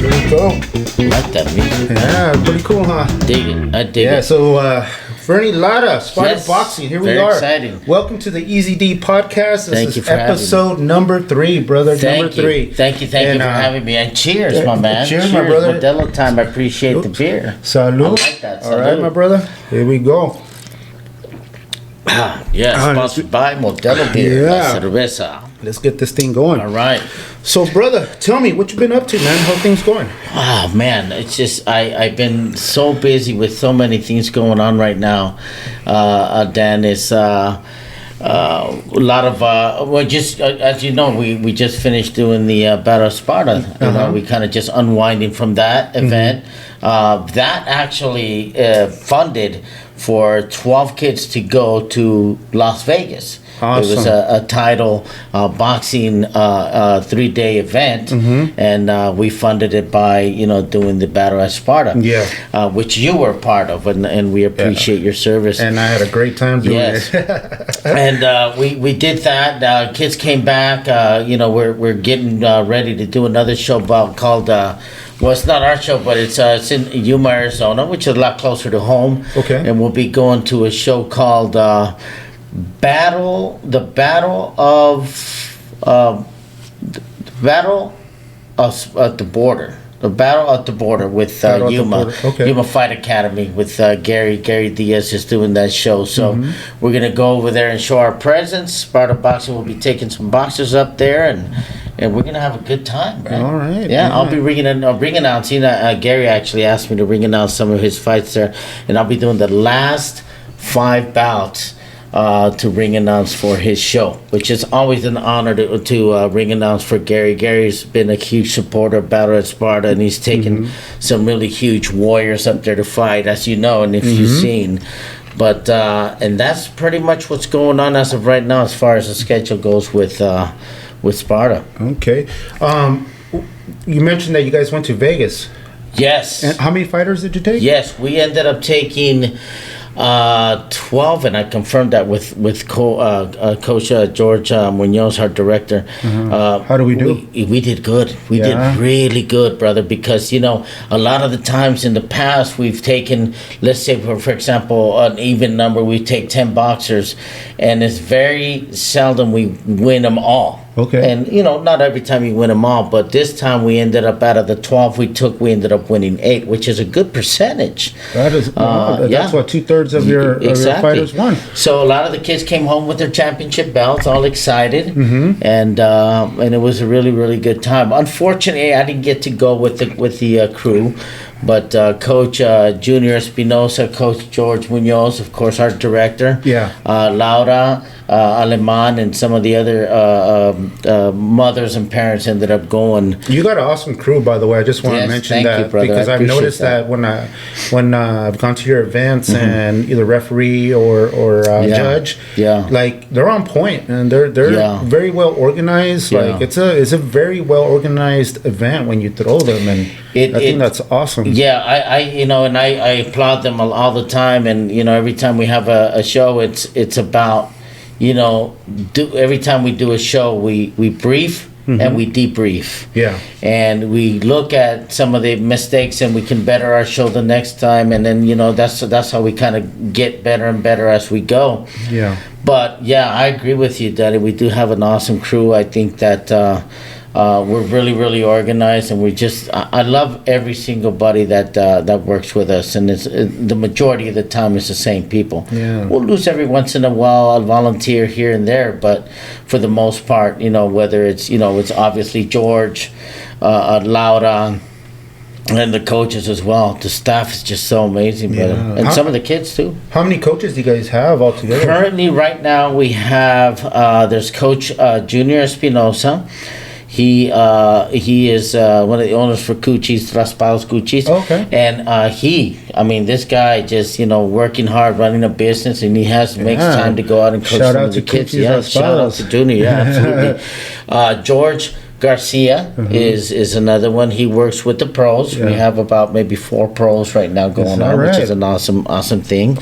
Here we go. I like that music. Yeah, pretty cool, huh? Dig it. I dig Yeah, it. so Fernando Lara, Sparta Yes, Boxing. Here we very are. exciting. Welcome to the EazyDpodcast. Thank This you is for having episode number 3, brother. Thank number you. 3. Thank you for having me. And cheers, yeah, my man. cheers, my brother. Modelo time. I appreciate the beer. Salud. I like that. All right, Salud. my brother. Here we go. Yeah, sponsored by Modelo Beer. Yeah. La Cerveza. Let's get this thing going. All right. So, brother, tell me what you been up to, man. How things going? Oh man, it's just I've been so busy with so many things going on right now. Dan, it's a lot of well, just as you know, we just finished doing the Battle of Sparta. You know, we kind of just unwinding from that event. That actually funded for 12 kids to go to Las Vegas. Awesome. It was a title boxing 3-day event, and we funded it by doing the Battle at Sparta, which you were part of, and we appreciate your service. And I had a great time doing it. And we did that. Kids came back. We're getting ready to do another show called. Well, it's not our show, but it's in Yuma, Arizona, which is a lot closer to home. Okay. And we'll be going to a show called the Battle of the Border. The Battle at the Border with Yuma, Yuma Fight Academy with Gary Diaz is doing that show. So we're gonna go over there and show our presence. Sparta Boxing will be taking some boxers up there, and we're gonna have a good time, right? All right. Yeah, I'll be ring announcing. Gary actually asked me to ring announce some of his fights there, and I'll be doing the last 5 bouts to ring announce for his show, which is always an honor to ring announce for Gary. Gary's been a huge supporter of Battle at Sparta, and he's taken some really huge warriors up there to fight, as you know, and if you've seen. But and that's pretty much what's going on as of right now, as far as the schedule goes with Sparta. Okay. You mentioned that you guys went to Vegas. Yes. And how many fighters did you take? Yes, we ended up taking 12, and I confirmed that with Coach George Munoz, our director. How do we do? We did good. We did really good, brother, because a lot of the times in the past we've taken, let's say for example, an even number, we take 10 boxers, and it's very seldom we win them all. Okay. And not every time you win them all, but this time we ended up, out of the 12 we took, we ended up winning 8, which is a good percentage. That is that's what 2/3 of your fighters won. So a lot of the kids came home with their championship belts, all excited, and it was a really, really good time. Unfortunately, I didn't get to go with the crew, but Coach Junior Espinosa, Coach George Munoz, of course, our director, Laura, Aleman, and some of the other mothers and parents ended up going. You got an awesome crew, by the way. I just want to mention that, because I've noticed that when I've gone to your events and either referee or judge, like they're on point and they're very well organized. Like it's a very well organized event when you throw them, and I think that's awesome. Yeah, I applaud them all the time, and every time we have a show, it's about every time we do a show, we brief and we debrief. Yeah. And we look at some of the mistakes, and we can better our show the next time, and then that's how we kind of get better and better as we go. Yeah. But yeah, I agree with you, Daddy. We do have an awesome crew. I think that we're really, really organized, and I love every single buddy that works with us, and the majority of the time it's the same people. Yeah. We'll lose every once in a while. I'll volunteer here and there, but for the most part, whether it's it's obviously George, Laura, and the coaches as well. The staff is just so amazing, brother, and some of the kids too. How many coaches do you guys have altogether? Currently, right now, we have there's Coach Junior Espinosa. He is one of the owners for Cucci's, Raspados Cucci's. Okay. And this guy just, working hard, running a business, and he makes time to go out and coach some of the kids. Shout out to Junior, yeah, absolutely. George Garcia is another one. He works with the pros. We have about maybe 4 pros right now going on, which is an awesome thing.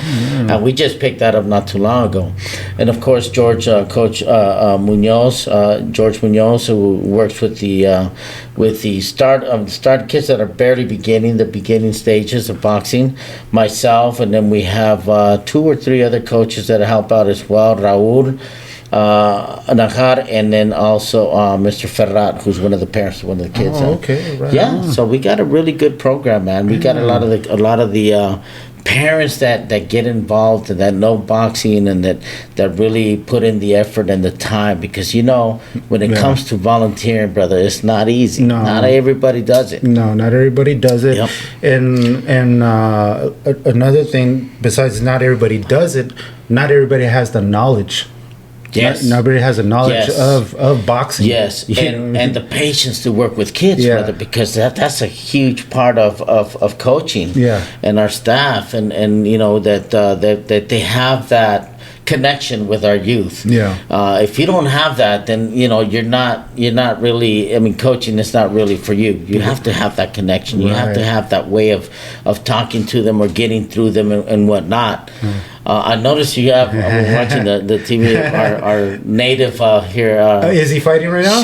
We just picked that up not too long ago. And of course, Coach Munoz, George Munoz, who works with the start kids that are barely beginning the beginning stages of boxing. Myself, and then we have 2 or 3 other coaches that help out as well. Raul Najar, and then also Mr. Ferrat, who's one of the parents of one of the kids. Okay, right. Yeah, so we got a really good program, man. We got a lot of the parents that get involved and that know boxing and that really put in the effort and the time, because when it comes to volunteering, brother, it's not easy. Not everybody does it. Not everybody does it. Yep. And another thing, besides not everybody does it, not everybody has the knowledge. Yes. Nobody has a knowledge of boxing. Yes, and the patience to work with kids, brother, because that's a huge part of coaching. Yeah. And our staff, and that they have that connection with our youth. Yeah. If you don't have that, then you're not really. I mean, coaching is not really for you. You have to have that connection. You have to have that way of talking to them or getting through them and whatnot. I noticed you have. I'm watching the TV. Our native here. Is he fighting right now?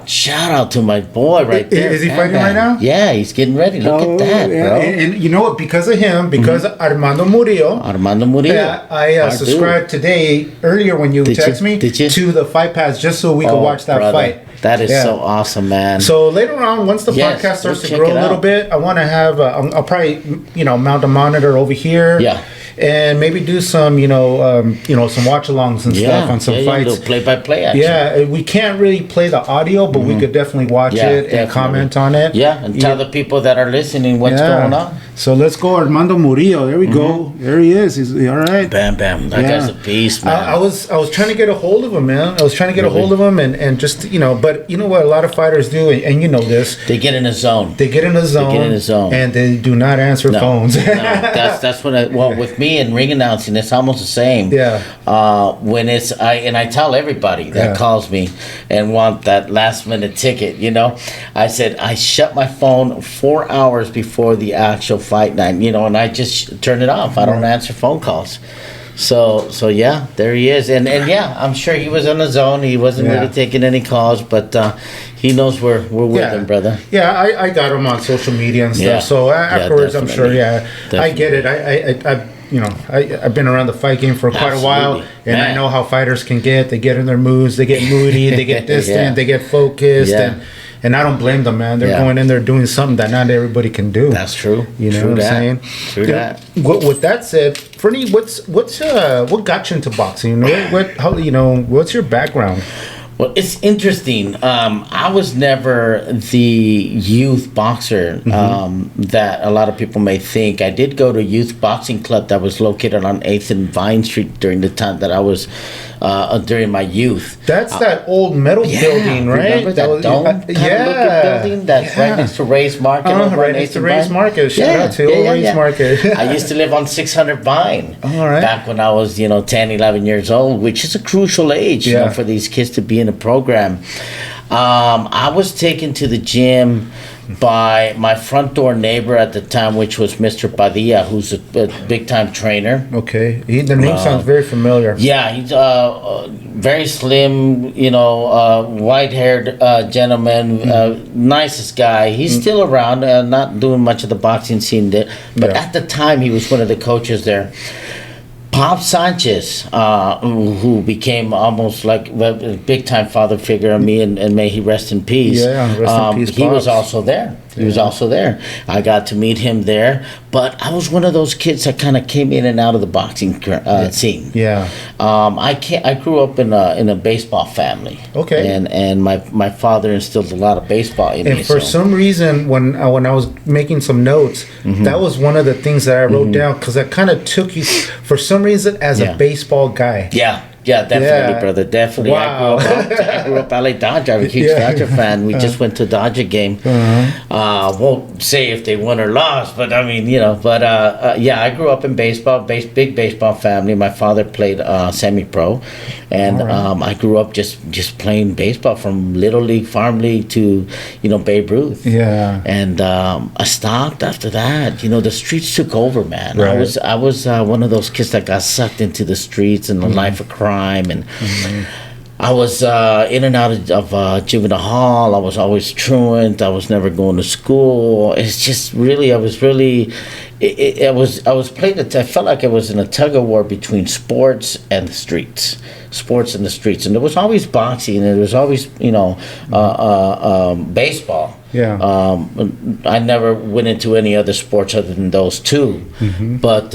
Shout out to my boy right there. Is he fighting right now? Yeah, he's getting ready. Look at that, bro. And you know what? Because of him, because Armando Murillo. I subscribed today earlier when you text me to the Fight Pass just so we could watch that fight. That is so awesome, man. So later on, once the podcast starts to grow a little bit, I want to have. I'll probably mount a monitor over here. Yeah. And maybe do some, some watch-alongs and stuff on some fights. Play-by-play action. Yeah, we can't really play the audio, but we could definitely watch it and comment on it. Yeah, and tell the people that are listening what's going on. So let's go, Armando Murillo. There we go. There he is. He's all right. Bam, bam. That guy's a beast, man. I was trying to get a hold of him, man. I was trying to get a hold of him, and just but you know what a lot of fighters do, and you know this. They get in a zone. And they do not answer phones. That's what with me and ring announcing, it's almost the same. Yeah. When I tell everybody that calls me and want that last minute ticket, I said I shut my phone 4 hours before the actual fight night, and I just turn it off. I don't answer phone calls. So yeah, there he is, and yeah, I'm sure he was in the zone. He wasn't really taking any calls, but he knows we're with him, brother. Yeah, I got him on social media and stuff. Yeah. So afterwards, I'm sure. Yeah, definitely. I get it. I've been around the fight game for quite a while, and I know how fighters can get. They get in their moods, they get moody, they get distant, they get focused, and I don't blame them, man. They're going in there doing something that not everybody can do. That's true. You know what I'm saying? True that. With that said, Fernie, what got you into boxing? What's your background? Well, it's interesting. I was never the youth boxer that a lot of people may think. I did go to a youth boxing club that was located on 8th and Vine Street during the time that I was during my youth. That's that old metal building, right? Remember that dome building that's right next to Ray's Market? Right next to Ray's Market. Shout out to Ray's Market. I used to live on 600 Vine back when I was 10, 11 years old, which is a crucial age for these kids to be in a program. I was taken to the gym by my front door neighbor at the time, which was Mr. Padilla, who's a big time trainer. Okay, the name sounds very familiar. Yeah, he's very slim, white haired gentleman, nicest guy. He's still around, not doing much of the boxing scene there, but at the time he was one of the coaches there. Pop Sanchez, who became almost like a big-time father figure of me, and may he rest in peace. Yeah, rest in peace, he was also there. He was also there. I got to meet him there, but I was one of those kids that kind of came in and out of the boxing scene. Yeah. I grew up in a baseball family. Okay. And my father instilled a lot of baseball in me. And for some reason, when I was making some notes, that was one of the things that I wrote down, because I kind of took you for some reason as a baseball guy. Yeah. Yeah, definitely, brother. Definitely. Wow. I grew up LA Dodger. I'm a huge Dodger fan. We just went to a Dodger game. Won't say if they won or lost, but I mean, I grew up in baseball, big baseball family. My father played semi-pro, and I grew up just playing baseball from Little League, Farm League to, Babe Ruth. Yeah. And I stopped after that. The streets took over, man. Right. I was one of those kids that got sucked into the streets and the life of crime. And I was in and out of juvenile hall. I was always truant. I was never going to school. It's just really, I was playing. I felt like I was in a tug of war between sports and the streets. And there was always boxing, and there was always baseball. Yeah. I never went into any other sports other than those two. But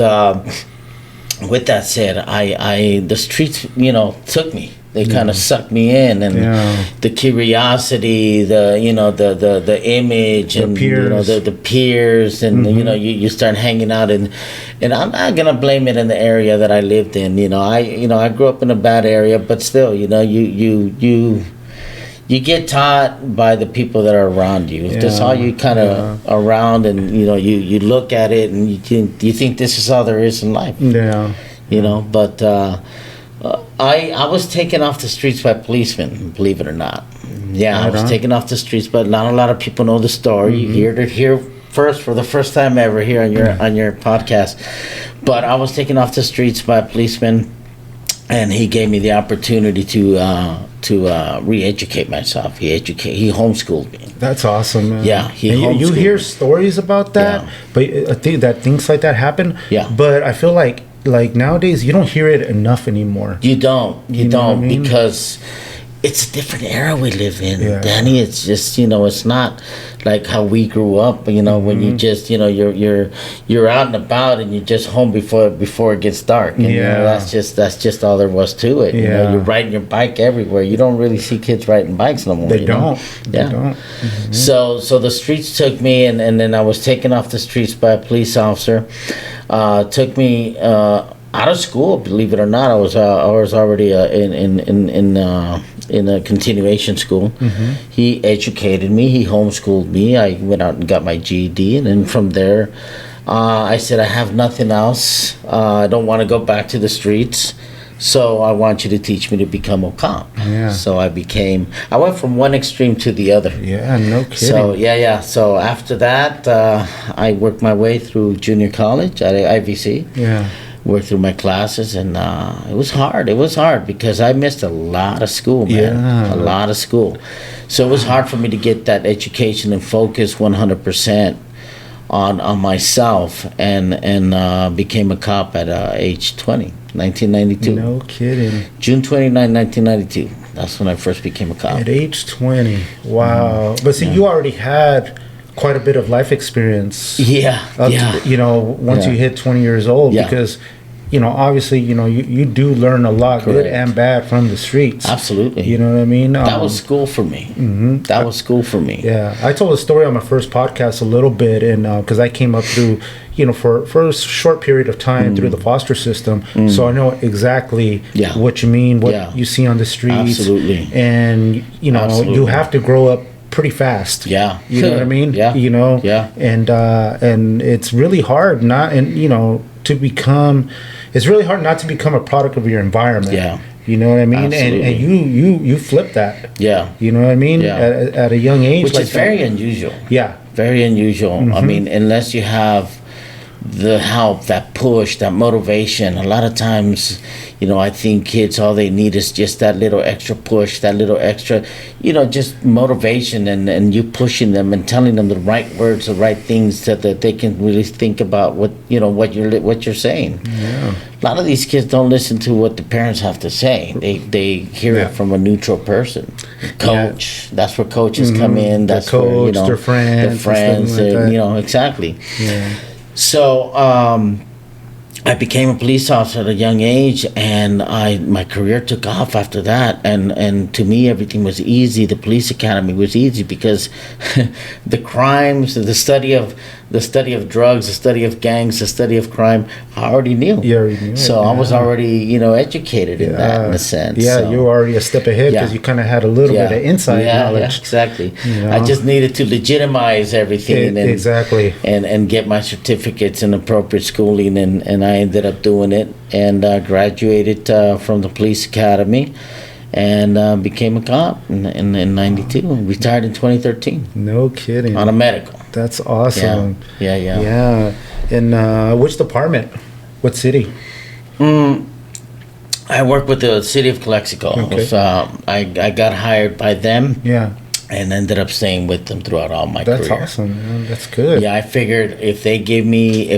with that said, the streets, took me. They kind of sucked me in, and the curiosity, the image, the and peers. the peers, and you start hanging out, and I'm not gonna blame it in the area that I lived in. I grew up in a bad area, but still, you get taught by the people that are around you. If that's all you kind of around, and you look at it, and you think this is all there is in life. Yeah. But I was taken off the streets by policemen, believe it or not. Yeah, I was taken off the streets, but not a lot of people know the story. You hear first for the first time ever here on your podcast. But I was taken off the streets by a policeman, and he gave me the opportunity to re-educate myself. He homeschooled me. That's awesome, man. Yeah, you hear stories about that, but I think that things like that happen. Yeah. But I feel like nowadays you don't hear it enough anymore. You don't, know what I mean? Because it's a different era we live in, Danny. It's just it's not like how we grew up. When you just you're out and about, and you're just home before it gets dark. And, that's just all there was to it. You're riding your bike everywhere. You don't really see kids riding bikes no more. They don't. They don't. So the streets took me, and then I was taken off the streets by a police officer. Took me out of school, believe it or not. I was already in a continuation school. He educated me. He homeschooled me. I went out and got my GED, and then from there, I said, I have nothing else. I don't want to go back to the streets. So I want you to teach me to become a cop. Yeah. So I went from one extreme to the other. Yeah, no kidding. So So after that, I worked my way through junior college at IVC. Yeah. Worked through my classes, and it was hard. It was hard because I missed a lot of school, man. Yeah. A lot of school. So it was hard for me to get that education and focus 100% on myself, and became a cop at age 20. 1992. No kidding. June 29, 1992. That's when I first became a cop. At age 20. Wow. But see, you already had quite a bit of life experience. Once you hit 20 years old, because obviously, you do learn a lot, good and bad, from the streets. Absolutely. You know what I mean? That was school for me. That was school for me. Yeah. I told a story on my first podcast a little bit, and because I came up through, for a short period of time through the foster system. So I know exactly what you mean, what you see on the streets. Absolutely. And, you have to grow up pretty fast. Yeah. You know what I mean? Yeah. Yeah. And it's really hard it's really hard not to become a product of your environment. Yeah. You know what I mean? Absolutely. And you flip that. Yeah. You know what I mean? Yeah. At a young age. Which is very unusual. Yeah. Very unusual. I mean, unless you have the help, that push, that motivation. A lot of times, I think kids, all they need is just that little extra push, that little extra, just motivation, and you pushing them and telling them the right words, the right things, that they can really think about what you're saying. Yeah. A lot of these kids don't listen to what the parents have to say. They hear it from a neutral person. Coach. That's where coaches come in. That's coach, where, their friends. Their friends, like exactly. Yeah. So I became a police officer at a young age, and my career took off after that. And to me, everything was easy. The police academy was easy because the crimes, the study of drugs, the study of gangs, the study of crime, I already knew. You already knew. So I was already, educated in that, in a sense. Yeah, so. you were already a step ahead because you kind of had a little bit of inside knowledge. Yeah, exactly. I just needed to legitimize everything exactly, and get my certificates in appropriate schooling, and I ended up doing it and graduated from the police academy. And became a cop in 92. Retired in 2013. No kidding. On a medical. That's awesome. Yeah. And which department? What city? I work with the city of Calexico. Okay. I got hired by them. Yeah. And ended up staying with them throughout all my career. That's awesome, man. That's good. Yeah, I figured if they gave me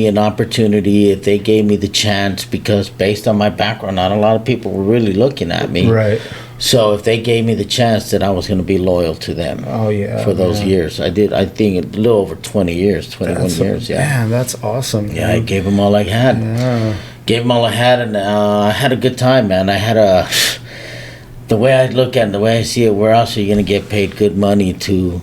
an opportunity, if they gave me the chance, because based on my background, not a lot of people were really looking at me. Right. So if they gave me the chance, that I was going to be loyal to them. Oh yeah. For those years, I think a little over 20 years, 21 years. Yeah. Man, that's awesome. Yeah, man. I gave them all I had. Yeah. Gave them all I had, and I had a good time, man. The way I look at it, the way I see it, where else are you going to get paid good money to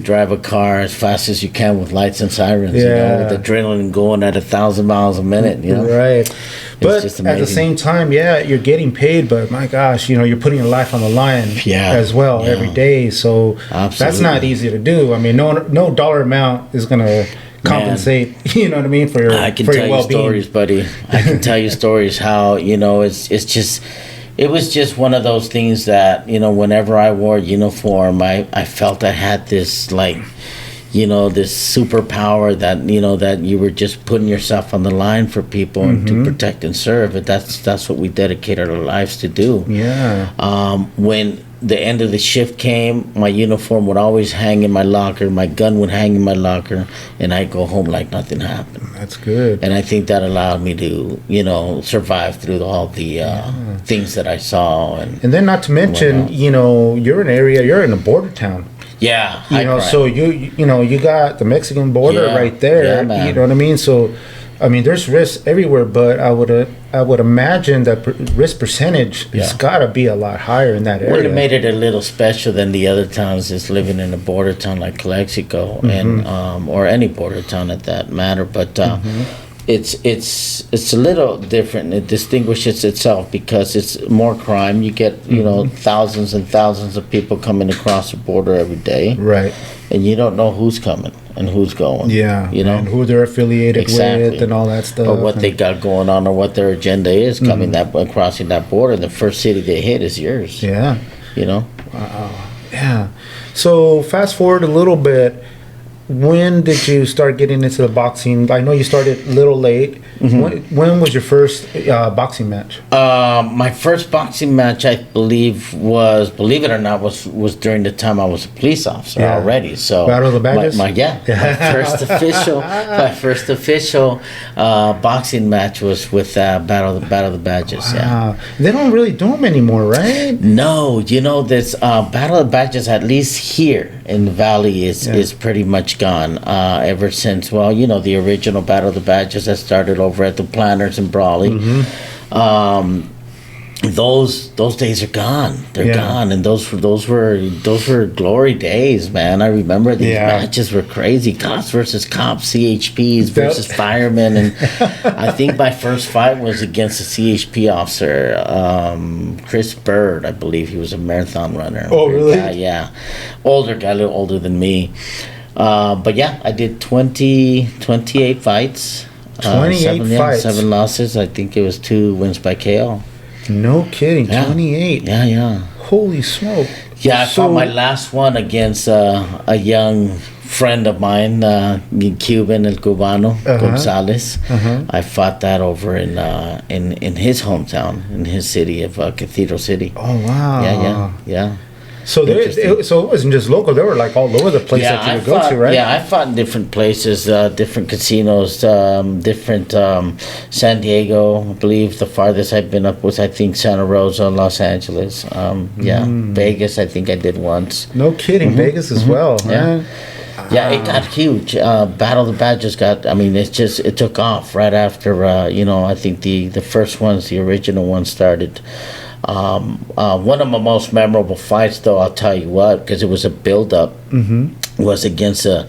drive a car as fast as you can with lights and sirens, with adrenaline going at 1,000 miles a minute, Right. But at the same time, you're getting paid, but my gosh, you're putting your life on the line as well every day. So that's not easy to do. I mean, no dollar amount is going to compensate, you know what I mean, for your well-being. I can tell you stories, buddy. I can tell you stories how, it's just... It was just one of those things that, whenever I wore a uniform, I felt I had this, this superpower that, that you were just putting yourself on the line for people and to protect and serve. And that's what we dedicated our lives to do. Yeah. When the end of the shift came, my uniform would always hang in my locker, my gun would hang in my locker, and I'd go home like nothing happened. That's good. And I think that allowed me to, survive through all the things that I saw. And then not to mention, you're in a border town. Yeah. So you got the Mexican border right there. Yeah, man. You know what I mean? So, I mean, there's risks everywhere, but I would imagine that risk percentage has got to be a lot higher in that area. Would have made it a little special than the other towns just living in a border town like Calexico and or any border town at that matter. But it's a little different. It distinguishes itself because it's more crime. You get thousands and thousands of people coming across the border every day. Right. And you don't know who's coming and who's going. Yeah. And who they're affiliated with and all that stuff. Or what they got going on or what their agenda is coming crossing that border. The first city they hit is yours. Yeah. Wow. Yeah. So fast forward a little bit. When did you start getting into the boxing? I know you started a little late. When was your first boxing match? My first boxing match, I believe it or not, was during the time I was a police officer already. So Battle of the Badges? My first official boxing match was with Battle of the Badges. Wow. Yeah. They don't really do them anymore, right? No, this Battle of the Badges, at least here in the Valley, is pretty much gone ever since. Well, the original Battle of the Badges that started over at the Planters in Brawley. Those days are gone. They're gone, and those were glory days, man. I remember these matches were crazy. Cops versus cops, CHPs versus firemen, and I think my first fight was against a CHP officer, Chris Bird. I believe he was a marathon runner. Oh, really? Yeah, older guy, a little older than me. But yeah, I did 28 fights. 28 fights. 7 losses. I think it was 2 wins by KO. No kidding. 28. Yeah. Holy smoke. Yeah, I fought my last one against a young friend of mine, Cuban, El Cubano, Gonzalez. I fought that over in his hometown, in his city of Cathedral City. Oh, wow. Yeah. So so it wasn't just local. They were like all over the place that you would go to, right? Yeah, I fought in different places, different casinos, different San Diego. I believe the farthest I've been up was, I think, Santa Rosa, Los Angeles. Vegas, I think I did once. No kidding, Vegas as well. Yeah. Yeah, it got huge. Battle of the Badges it took off right after, I think the first ones, the original ones started. One of my most memorable fights, though, I'll tell you what, because it was a build-up, was against a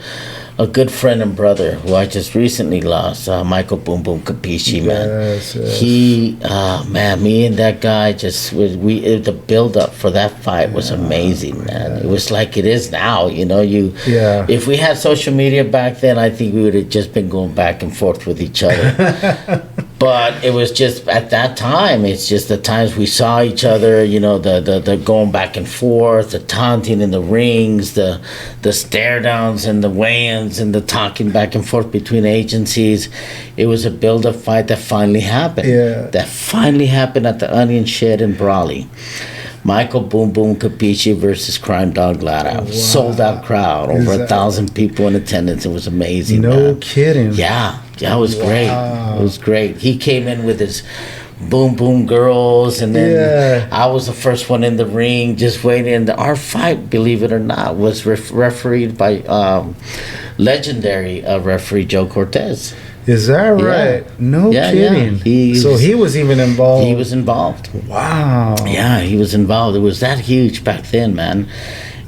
good friend and brother who I just recently lost, Michael Boom Boom Capisci, man. Yes. He, me and that guy the build up for that fight was amazing, man. It was like it is now, If we had social media back then, I think we would have just been going back and forth with each other. But it was just at that time, it's just the times we saw each other, the going back and forth, the taunting in the rings, the stare downs and the weigh-ins and the talking back and forth between agencies. It was a build-up fight that finally happened. Yeah. That finally happened at the Onion Shed in Brawley. Michael Boom Boom Capisci versus Crime Dog Lara. Wow. Sold out crowd, over 1,000 people in attendance. It was amazing. No kidding. Yeah, it was great. It was great. He came in with his boom boom girls, and then I was the first one in the ring, just waiting. And our fight, believe it or not, was refereed by legendary referee Joe Cortez. Is that right? Yeah. No kidding. Yeah. He was even involved. He was involved. Wow. Yeah, he was involved. It was that huge back then, man.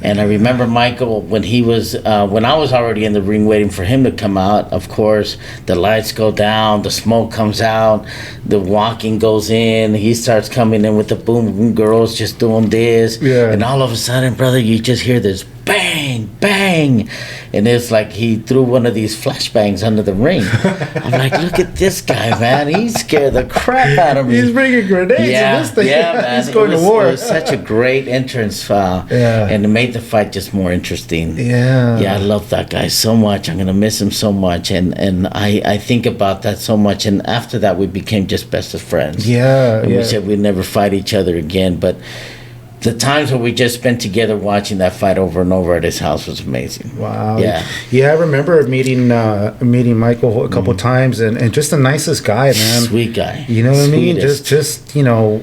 And I remember Michael when he was when I was already in the ring waiting for him to come out. Of course, the lights go down, the smoke comes out, the walking goes in. He starts coming in with the boom boom girls just doing this, and all of a sudden, brother, you just hear this bang, bang, and it's like he threw one of these flashbangs under the ring. I'm like, look at this guy, man. He scared the crap out of me. He's bringing grenades. Yeah, this thing. Man. He's going to war. It was such a great entrance, and it made the fight just more interesting. Yeah, I love that guy so much. I'm gonna miss him so much, and I think about that so much. And after that, we became just best of friends. We said we'd never fight each other again, but the times where we just spent together watching that fight over and over at his house was amazing. Wow. Yeah, I remember meeting Michael a couple times, and just the nicest guy, man. Sweet guy. You know what I mean? Just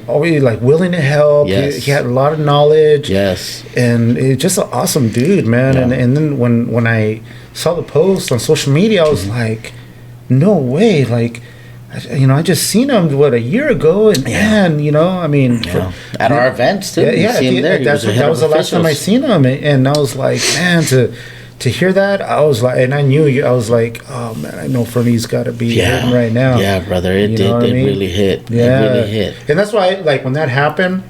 always like willing to help. Yes. He had a lot of knowledge. Yes. And it's just an awesome dude, man. Yeah. And then when I saw the post on social media, I was like, no way, like. I just seen him a year ago, and man, I mean, at our events too. That was the last time I seen him, and I was like, man, to hear that, I was like, and I knew I was like, oh man, I know Fernie's got to be hitting right now. Yeah, brother, it did. It really hit. Yeah, it really hit. And that's why, like, when that happened,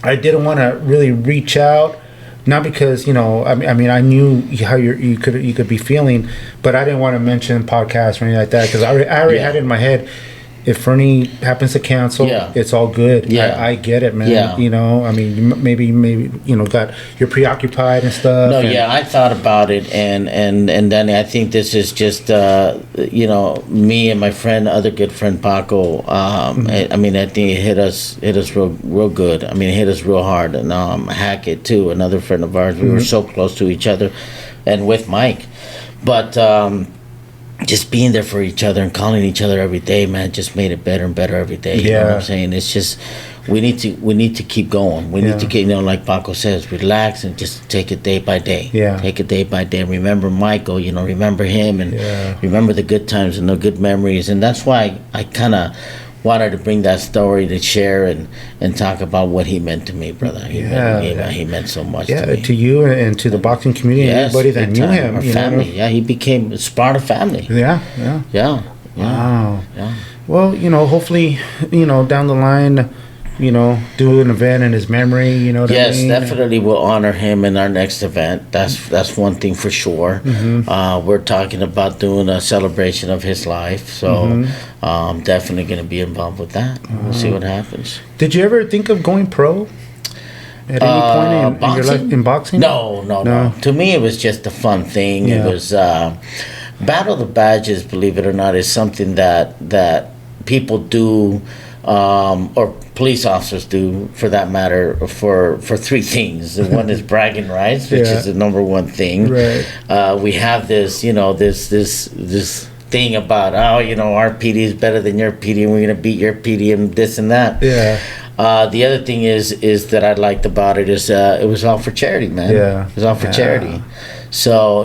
I didn't want to really reach out. Not because I mean I knew how you could be feeling, but I didn't want to mention podcasts or anything like that because I already had it in my head. If Fernie happens to cancel, it's all good. Yeah, I get it, man. Yeah. I mean, maybe you're preoccupied and stuff. No, I thought about it, and Danny, I think this is just me and my friend, other good friend Paco. I mean, I think it hit us real good. I mean, it hit us real hard, and Hackett too, another friend of ours. We were so close to each other, and with Mike, but. Just being there for each other and calling each other every day, man, just made it better and better every day. You know what I'm saying? It's just we need to keep going. We need to get, like Paco says, relax and just take it day by day. Yeah. Take it day by day. Remember Michael, remember him and remember the good times and the good memories. And that's why I kind of wanted to bring that story to share and talk about what he meant to me, brother. He meant so much to me. To you and to the boxing community, everybody that knew him. Our family. He became a Sparta family. Yeah. Wow. Yeah. Well, hopefully, down the line, do an event in his memory, Yes, definitely we'll honor him in our next event. That's one thing for sure. Mm-hmm. We're talking about doing a celebration of his life, so I'm definitely going to be involved with that. We'll see what happens. Did you ever think of going pro at any point in your life in boxing? No. To me, it was just a fun thing. It was Battle of the Badges, believe it or not, is something that people do, or police officers do, for that matter, for three things. One is bragging rights, which is the number one thing. Right. We have this, this thing about, our PD is better than your PD, and we're gonna beat your PD and this and that. Yeah. The other thing is that I liked about it is it was all for charity, man. Yeah. It was all for charity. So,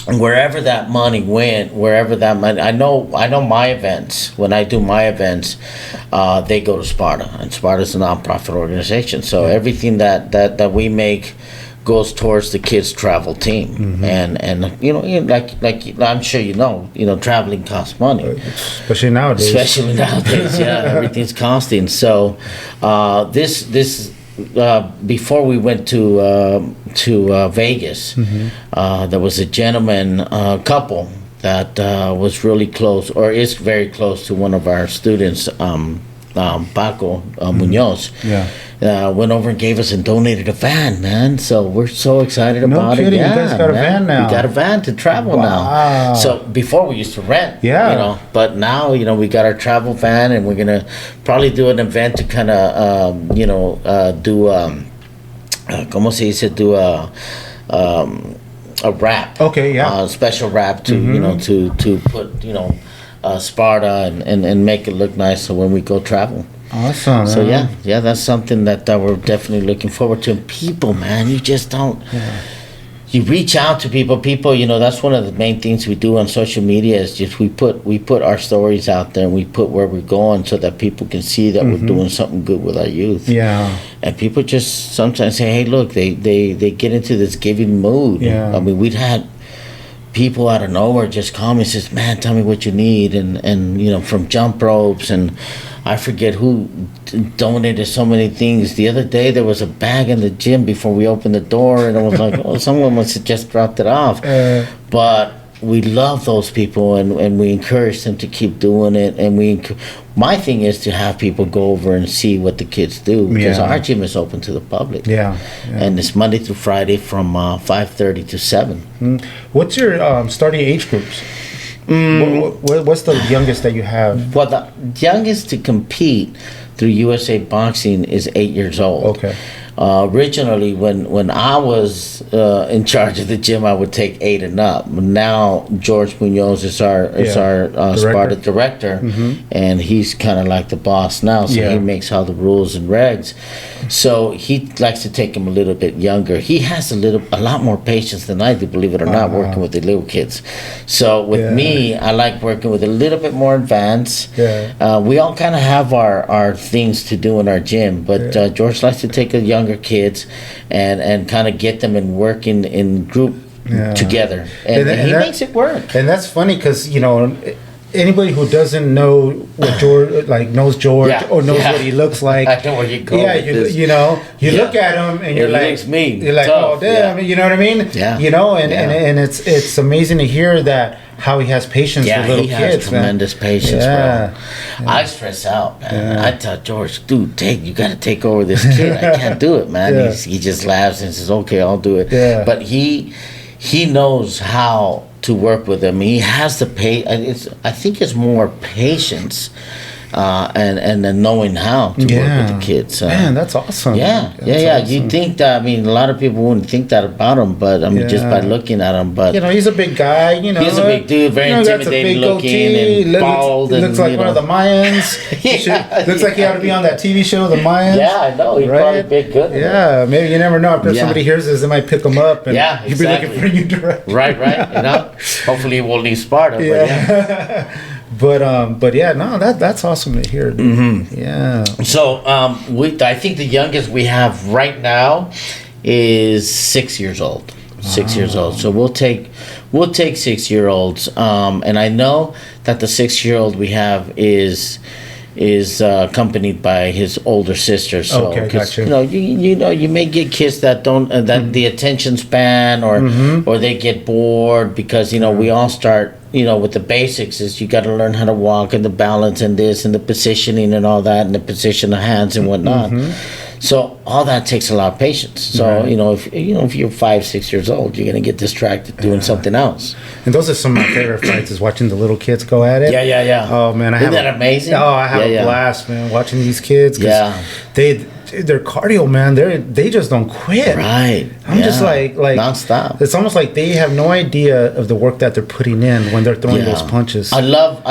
wherever that money went, I know my events, when I do my events, they go to Sparta, and Sparta's a nonprofit organization. So everything that we make goes towards the kids' travel team. And like I'm sure traveling costs money. Especially nowadays. Everything's costing. So this before we went to Vegas, there was a gentleman couple that was really close, or is very close to one of our students, Paco Munoz. Went over and gave us and donated a van, man. So we're so excited about it. You guys got a van now. We got a van to travel now. So before we used to rent, but now we got our travel van, and we're gonna probably do an event to kind of do ¿cómo se dice? Do a wrap. Okay, yeah. Special wrap to to put Sparta and make it look nice so when we go travel. Awesome. So yeah, that's something that we're definitely looking forward to. And people, man, you just don't. You reach out to people. That's one of the main things we do on social media is just we put our stories out there, and we put where we're going so that people can see that we're doing something good with our youth. Yeah. And people just sometimes say, hey, look, they get into this giving mood. Yeah. I mean, we'd had people out of nowhere just call me and says, man, tell me what you need, and from jump ropes, and I forget who donated so many things. The other day there was a bag in the gym before we opened the door, and I was like, oh, someone must have just dropped it off. But we love those people, and we encourage them to keep doing it. And my thing is to have people go over and see what the kids do, because our gym is open to the public. And it's Monday through Friday from 5:30 to 7. What's your starting age groups? What's the youngest that you have? Well, the youngest to compete through USA Boxing is 8 years old. Okay. Originally, when I was in charge of the gym, I would take 8 and up. Now George Munoz is our Sparta director, and he's kind of like the boss now. So he makes all the rules and regs. So he likes to take them a little bit younger. He has a lot more patience than I do, believe it or not, working with the little kids. So with me, I like working with a little bit more advanced. We all kind of have our things to do in our gym, but George likes to take the younger kids and kind of get them and working in group together, and he makes it work. And that's funny because anybody who doesn't know what George knows George or knows what he looks like. I know where you go. You look at him and you're like, tough. Oh damn, you know what I mean? And it's amazing to hear that how he has patience with little kids. He has tremendous patience, bro. I stress out, man. I tell George, dude, you got to take over this kid. I can't do it, man. He just laughs and says, okay, I'll do it. But he knows how to work with them. He has the I think it's more patience and then knowing how to work with the kids. Man, that's awesome. That's awesome. You think that? I mean, a lot of people wouldn't think that about him, but I mean, just by looking at him. But he's a big guy. He's a big dude, very intimidating looking, and bald. Looks like one of the Mayans. Looks like he ought to be on that TV show, The Mayans. Yeah, I know. He'd probably be good. Yeah, maybe you never know. If somebody hears this, they might pick him up. And he'd be looking for you directly. Right. Hopefully, he won't leave Sparta. But that's awesome to hear. Yeah. So I think the youngest we have right now is 6 years old. 6 years old. So we'll take 6-year-olds. And I know that the 6-year-old we have is accompanied by his older sister. So, gotcha. You may get kids that don't that the attention span or they get bored because we all start with the basics. Is you got to learn how to walk and the balance and this and the positioning and all that and the position of hands and whatnot. So all that takes a lot of patience. So if you're 5-6 years old, you're gonna get distracted doing something else. And those are some of my favorite fights is watching the little kids go at it. Yeah. Oh man, isn't that amazing? Oh, I have a blast, man, watching these kids. Their cardio, man, they just don't quit. Right. I'm just like nonstop. It's almost like they have no idea of the work that they're putting in when they're throwing those punches. I love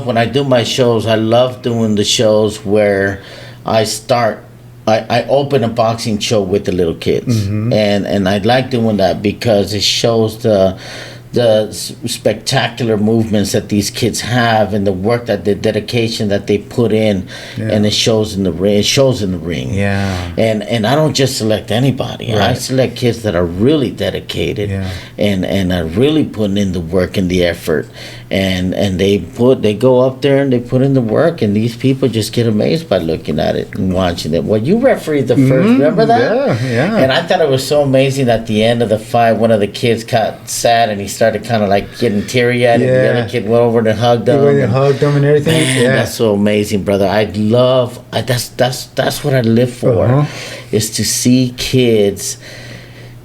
when I do my shows. I love doing the shows where I start I open a boxing show with the little kids, and I like doing that because it shows the spectacular movements that these kids have and the work that the dedication that they put in, and it shows in the ring. It shows in the ring. Yeah. And I don't just select anybody. Right. I select kids that are really dedicated, and are really putting in the work and the effort, and they go up there and they put in the work, and these people just get amazed by looking at it and watching it. Well, you refereed the first, remember that? Yeah. And I thought it was so amazing at the end of the fight, one of the kids got sad and he started kind of like getting teary-eyed, and the other kid went over and hugged him. And hugged him and everything. Man, that's so amazing, brother. That's what I live for, is to see kids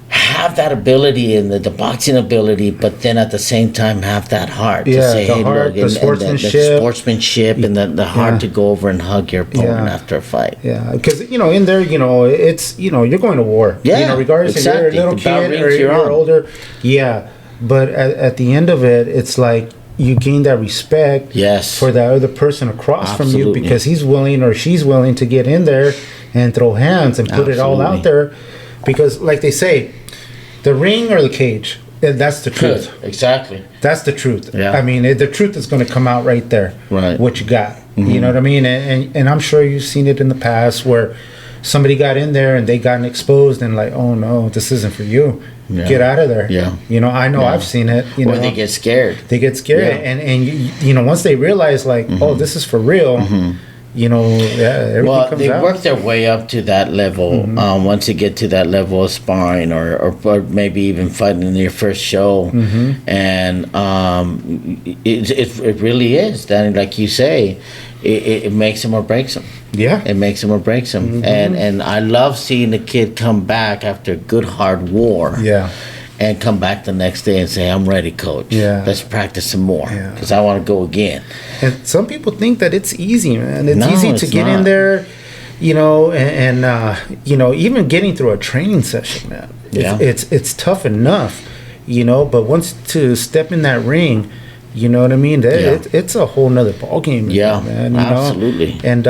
have that ability and the boxing ability, but then at the same time have that heart to say, hey, look, the sportsmanship and the heart to go over and hug your opponent after a fight. Yeah, because in there, it's you're going to war. Yeah, regardless if you're a little kid or you're older. Yeah, but at the end of it, it's like you gain that respect for that other person across from you, because he's willing or she's willing to get in there and throw hands and put it all out there, because like they say, the ring or the cage, that's the truth. Exactly. That's the truth. Yeah. I mean, the truth is going to come out right there. Right. What you got. You know what I mean? And I'm sure you've seen it in the past where somebody got in there and they gotten exposed and like, oh no, this isn't for you. Yeah. Get out of there. Yeah. I know I've seen it. Or they get scared. They get scared. Yeah. And once they realize like, oh, this is for real, everything comes they out. work their way up to that level. Once they get to that level of sparring or maybe even fighting in your first show, and it really is, Danny, like you say, it makes them or breaks them. Yeah, it makes them or breaks them. And I love seeing the kid come back after a good hard war. Yeah. And come back the next day and say, I'm ready, coach. Yeah. Let's practice some more, because I want to go again. And some people think that it's easy, man. It's easy to get in there, and even getting through a training session, man. It's tough enough, but once to step in that ring, you know what I mean? It's a whole nother ballgame, man. Absolutely. And,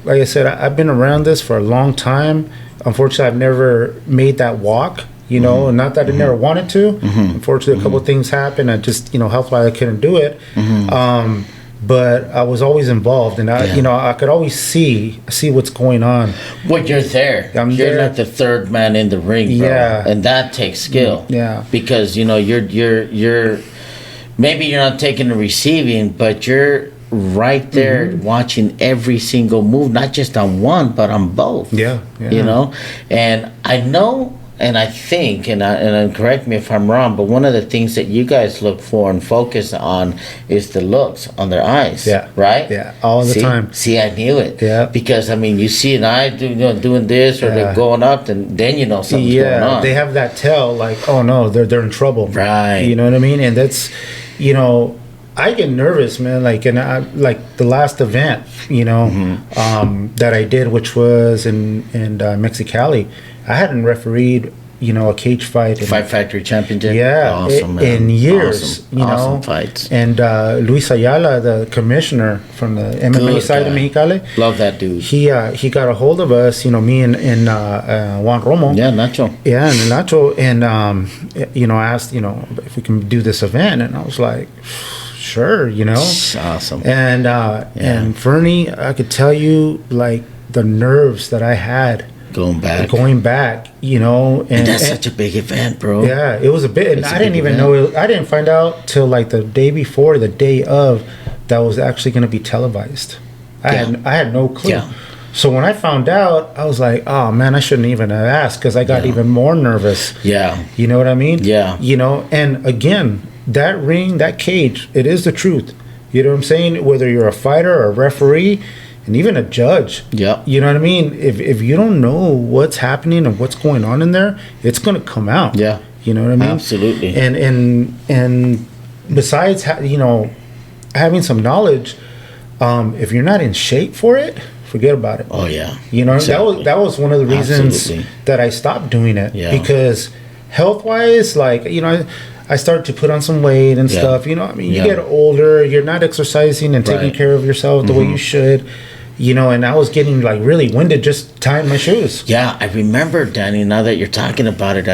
like I said, I've been around this for a long time. Unfortunately, I've never made that walk. And not that I never wanted to. Unfortunately, a couple of things happened. I just, health-wise, I couldn't do it. But I was always involved, and I could always see what's going on. Well, you're there. You're like the third man in the ring, bro. Yeah, and that takes skill. Yeah, because you're maybe you're not taking the receiving, but you're right there watching every single move, not just on one, but on both. Yeah. And I know. And I think, and correct me if I'm wrong, but one of the things that you guys look for and focus on is the looks on their eyes. Yeah. Right? Yeah. All the time. See, I knew it. Yeah. Because, you see an eye doing this or they're going up, then you know something's going on. They have that tell, like, oh no, they're in trouble. Right. You know what I mean? And that's, I get nervous, man. Like, like the last event, that I did, which was in Mexicali. I hadn't refereed, a cage fight. Fight Factory Championship? Yeah. Awesome, man. In years, awesome fights. And Luis Ayala, the commissioner from the MMA side of Mexicali. Love that dude. He got a hold of us, me and Juan Romo. Yeah, Nacho. Yeah, and Nacho. And, asked, if we can do this event. And I was like, sure, Awesome. And Fernie, I could tell you, like, the nerves that I had. Going back, and that's such a big event, bro. Yeah, it was a bit, and I didn't even know. I didn't find out till like the day before, the day of, that was actually going to be televised. I had no clue. Yeah. So when I found out, I was like, oh man, I shouldn't even have asked, because I got even more nervous. Yeah. You know what I mean? Yeah. And again, that ring, that cage, it is the truth. You know what I'm saying? Whether you're a fighter or a referee, and even a judge. Yeah. You know what I mean? If you don't know what's happening and what's going on in there, it's going to come out. Yeah. You know what I mean? Absolutely. And besides, having some knowledge, if you're not in shape for it, forget about it. Oh yeah. Exactly. that was one of the reasons that I stopped doing it. Yeah. Because health-wise, like, I started to put on some weight and stuff. You get older, you're not exercising and taking care of yourself the way you should. and I was getting like really winded just tying my shoes. Yeah, I remember, Danny, now that you're talking about it,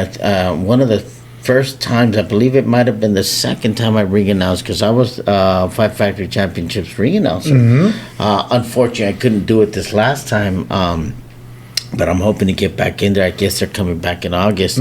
one of the first times, I believe it might have been the second time I ring announced, because I was Fight Factory Championships ring announcer. Unfortunately, I couldn't do it this last time, but I'm hoping to get back in there. I guess they're coming back in August.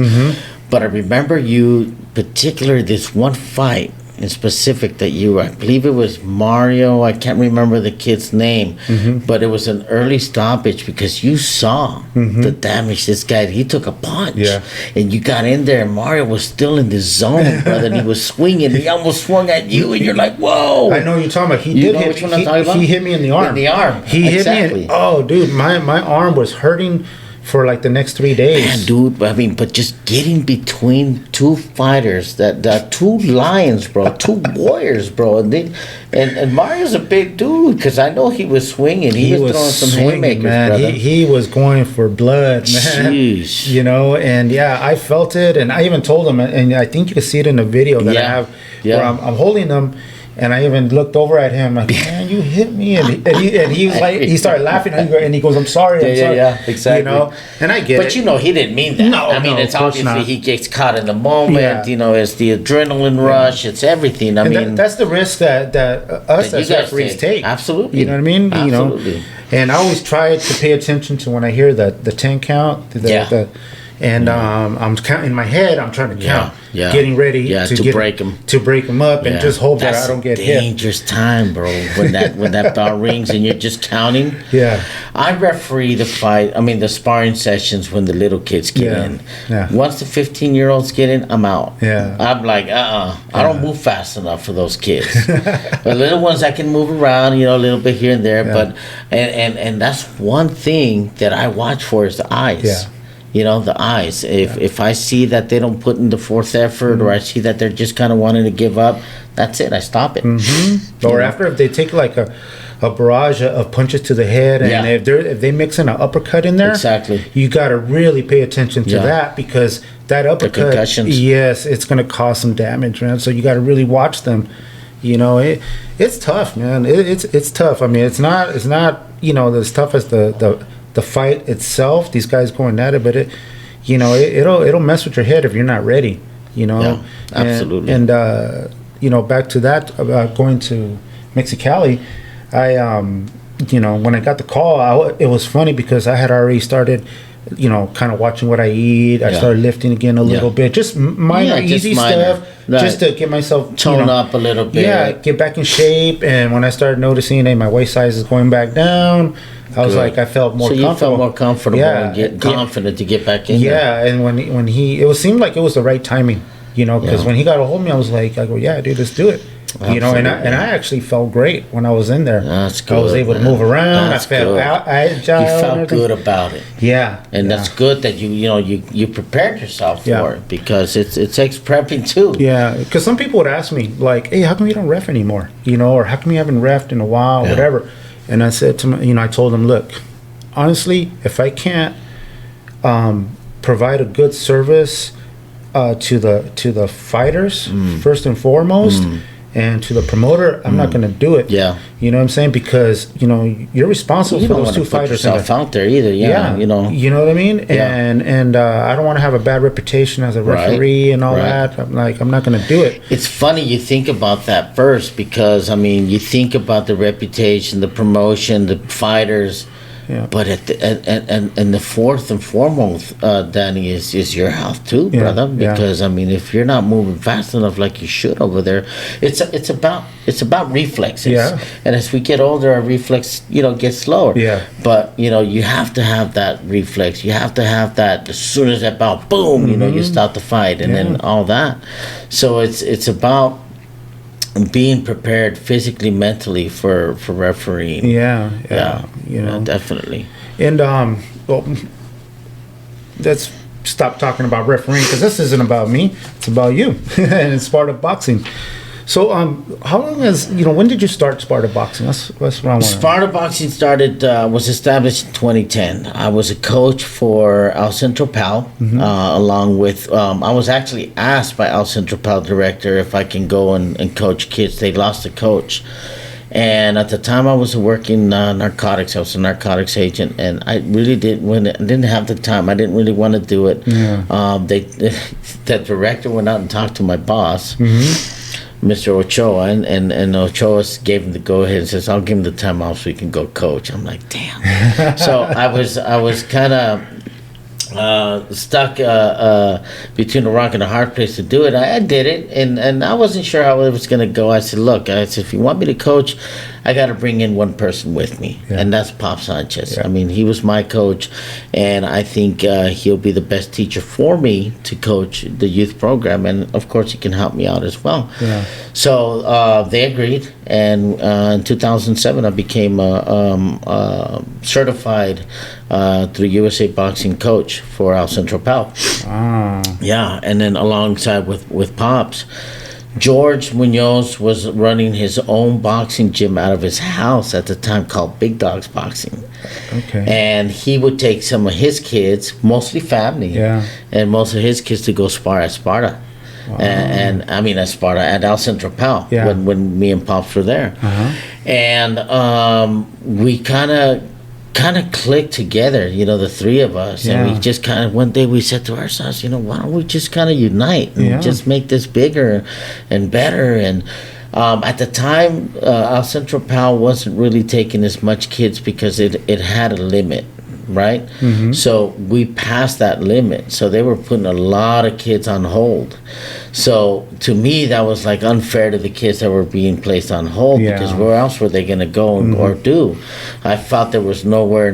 But I remember you, particularly this one fight in specific that I believe it was Mario, I can't remember the kid's name, but it was an early stoppage because you saw the damage this guy, he took a punch, and you got in there and Mario was still in the zone, brother, and he was swinging, he almost swung at you, and you're like, whoa. I know what you're talking about. He hit me in the arm. In the arm. He hit me dude, my arm was hurting for like the next 3 days. Man, dude, I mean, but just getting between two fighters, that two lions, bro, two warriors, bro, and Mario's a big dude, because I know he was swinging, he was throwing some haymakers, man. brother. He was going for blood, man. Jeez. And I felt it, and I even told him, and I think you can see it in the video that I have, where I'm holding him. And I even looked over at him like, man, you hit me, and he was like, he started laughing, and he goes, I'm sorry, I'm sorry. Yeah, exactly. And I get it. But he didn't mean that. No, I mean, it's obviously not. He gets caught in the moment. It's the adrenaline rush. It's everything. I mean, that's the risk that us as referees take. Absolutely. You know what I mean? Absolutely. And I always try to pay attention to when I hear the 10 count. And I'm counting in my head. I'm trying to count, getting ready to break him up, and just hope that I don't get hit. That's a dangerous time, bro. When that bell rings and you're just counting. Yeah. I referee the fight. I mean, the sparring sessions when the little kids get in. Yeah. Once the 15-year-olds get in, I'm out. Yeah. I'm like, I don't move fast enough for those kids. The little ones, I can move around, a little bit here and there, but and that's one thing that I watch for is the eyes. Yeah. The eyes. If I see that they don't put in the fourth effort, or I see that they're just kind of wanting to give up, that's it. I stop it. Or after, if they take like a barrage of punches to the head, and if they mix in an uppercut in there, exactly, you got to really pay attention to that, because that uppercut, it's going to cause some damage, man. So you got to really watch them. It's tough, man. It's tough. I mean, it's not as tough as the fight itself, these guys going at it, but it'll mess with your head if you're not ready, absolutely. And back to that about going to Mexicali, I when I got the call, it was funny because I had already started kind of watching what I eat. I started lifting again a little bit, just minor, easy stuff, just to get myself tone up a little bit. Get back in shape. And when I started noticing, my waist size is going back down, I was like, I felt more comfortable. So you felt more comfortable and get confident to get back in there. And when he seemed like it was the right timing, because when he got a hold of me, I was like, yeah, dude, let's do it. Absolutely. And I actually felt great when I was in there. That's good. I was able to move around. I felt agile. You felt good about it. Yeah. And that's good that you prepared yourself for it, because it takes prepping too. Yeah, because some people would ask me like, hey, how come you don't ref anymore? Or how come you haven't refed in a while, whatever. And I said to I told them, look, honestly, if I can't provide a good service to the fighters first and foremost, and to the promoter, I'm not going to do it. Yeah, you know what I'm saying? Because you're responsible for those two fighters. You don't want to put yourself out there either. You know what I mean? Yeah. And I don't want to have a bad reputation as a referee and all that. I'm not going to do it. It's funny you think about that first, because you think about the reputation, the promotion, the fighters. Yeah. But and the fourth and foremost, Danny, is your health too, brother. Because if you're not moving fast enough like you should over there, it's about reflexes. Yeah. And as we get older, our reflex gets slower. Yeah. But you have to have that reflex. You have to have that as soon as that bell, boom, you start the fight, and then all that. So it's about being prepared physically, mentally for refereeing. Yeah, definitely. And let's stop talking about refereeing, because this isn't about me. It's about you and it's Sparta Boxing. So, how long when did you start Sparta Boxing? That's what I want. Sparta Boxing was established in 2010. I was a coach for El Centro Pal, along with, I was actually asked by El Centro Pal director if I can go and coach kids. They lost a coach. And at the time, I was working narcotics. I was a narcotics agent, and I really didn't have the time. I didn't really want to do it. Yeah. The director went out and talked to my boss, Mm-hmm. Mr. Ochoa, and Ochoa gave him the go ahead and says, "I'll give him the time off so he can go coach." I'm like, damn. So I was kind of stuck between a rock and a hard place to do it. I did it, and I wasn't sure how it was going to go. I said, look, if you want me to coach, I got to bring in one person with me, and that's Pop Sanchez. I mean, he was my coach, and I think he'll be the best teacher for me to coach the youth program, and of course he can help me out as well. So they agreed, and in 2007 I became a certified through USA Boxing coach for El Centro Pal. Yeah, and then alongside with Pops, George Munoz was running his own boxing gym out of his house at the time called Big Dogs Boxing. Okay. And he would take some of his kids, mostly family, and most of his kids to go spar at Sparta. Wow. And I mean at Sparta, at El Centro Pal, when me and Pops were there. And we kind of clicked together, the three of us, and we just kind of one day we said to ourselves, why don't we just kind of unite and just make this bigger and better. And at the time, El Centro Pal wasn't really taking as much kids because it had a limit, right? So we passed that limit, so they were putting a lot of kids on hold. So to me, that was like unfair to the kids that were being placed on hold, because where else were they going to go or do? I felt there was nowhere.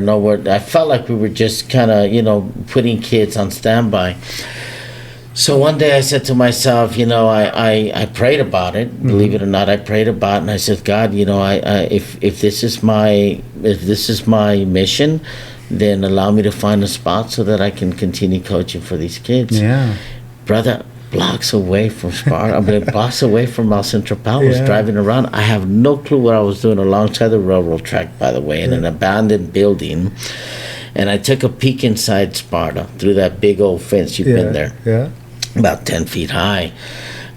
I felt like we were just kind of, putting kids on standby. So one day I said to myself, I prayed about it. Believe it or not, I prayed about it, and I said, God, if this is my mission, then allow me to find a spot so that I can continue coaching for these kids. Brother, blocks away from Sparta, blocks away from El Centro Pal, was driving around. I have no clue what I was doing alongside the railroad track, by the way, in an abandoned building. And I took a peek inside Sparta through that big old fence. You've been there. About 10 feet high.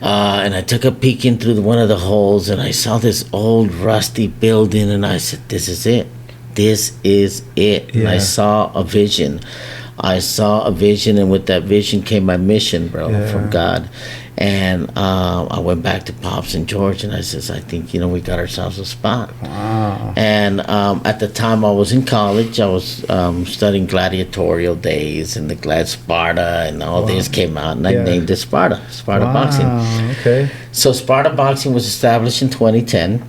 And I took a peek in through one of the holes, and I saw this old rusty building, and I said, this is it. This is it. And I saw a vision. And with that vision came my mission, bro, from God. And I went back to Pops and George, and I says, I think, we got ourselves a spot. Wow. And at the time I was in college, I was studying gladiatorial days, and the Glad Sparta and all this came out, and I named it Sparta Boxing. Okay. So Sparta Boxing was established in 2010.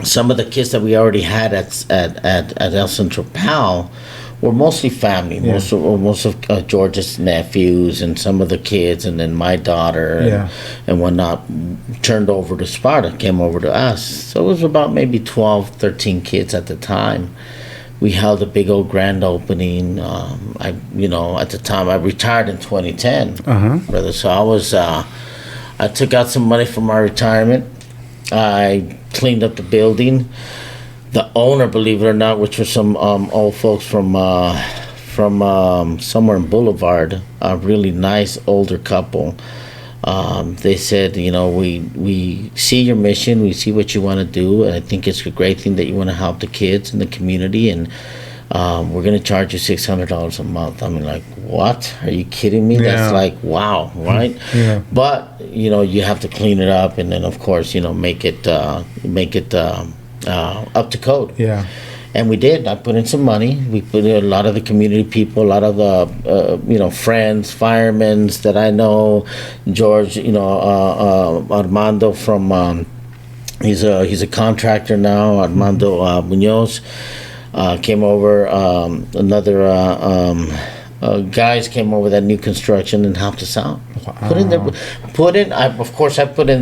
Some of the kids that we already had at El Centro Pal were mostly family. Most of George's nephews and some of the kids, and then my daughter and whatnot, turned over to Sparta, came over to us. So it was about maybe 12, 13 kids at the time. We held a big old grand opening. At the time, I retired in 2010, brother. So I took out some money from my retirement. I cleaned up the building. The owner, believe it or not, which was some old folks from somewhere in Boulevard, a really nice older couple. They said, we see your mission, we see what you want to do, and I think it's a great thing that you want to help the kids in the community, and we're going to charge you $600 a month. I'm like, what? Are you kidding me? That's like, wow, right? But you have to clean it up, and then of course, make it up to code. And we did. I put in some money. We put in a lot of the community people, a lot of the friends, firemen that I know. George, Armando from he's a contractor now. Armando Munoz came over. Another guys came over that new construction and helped us out. Wow. I put in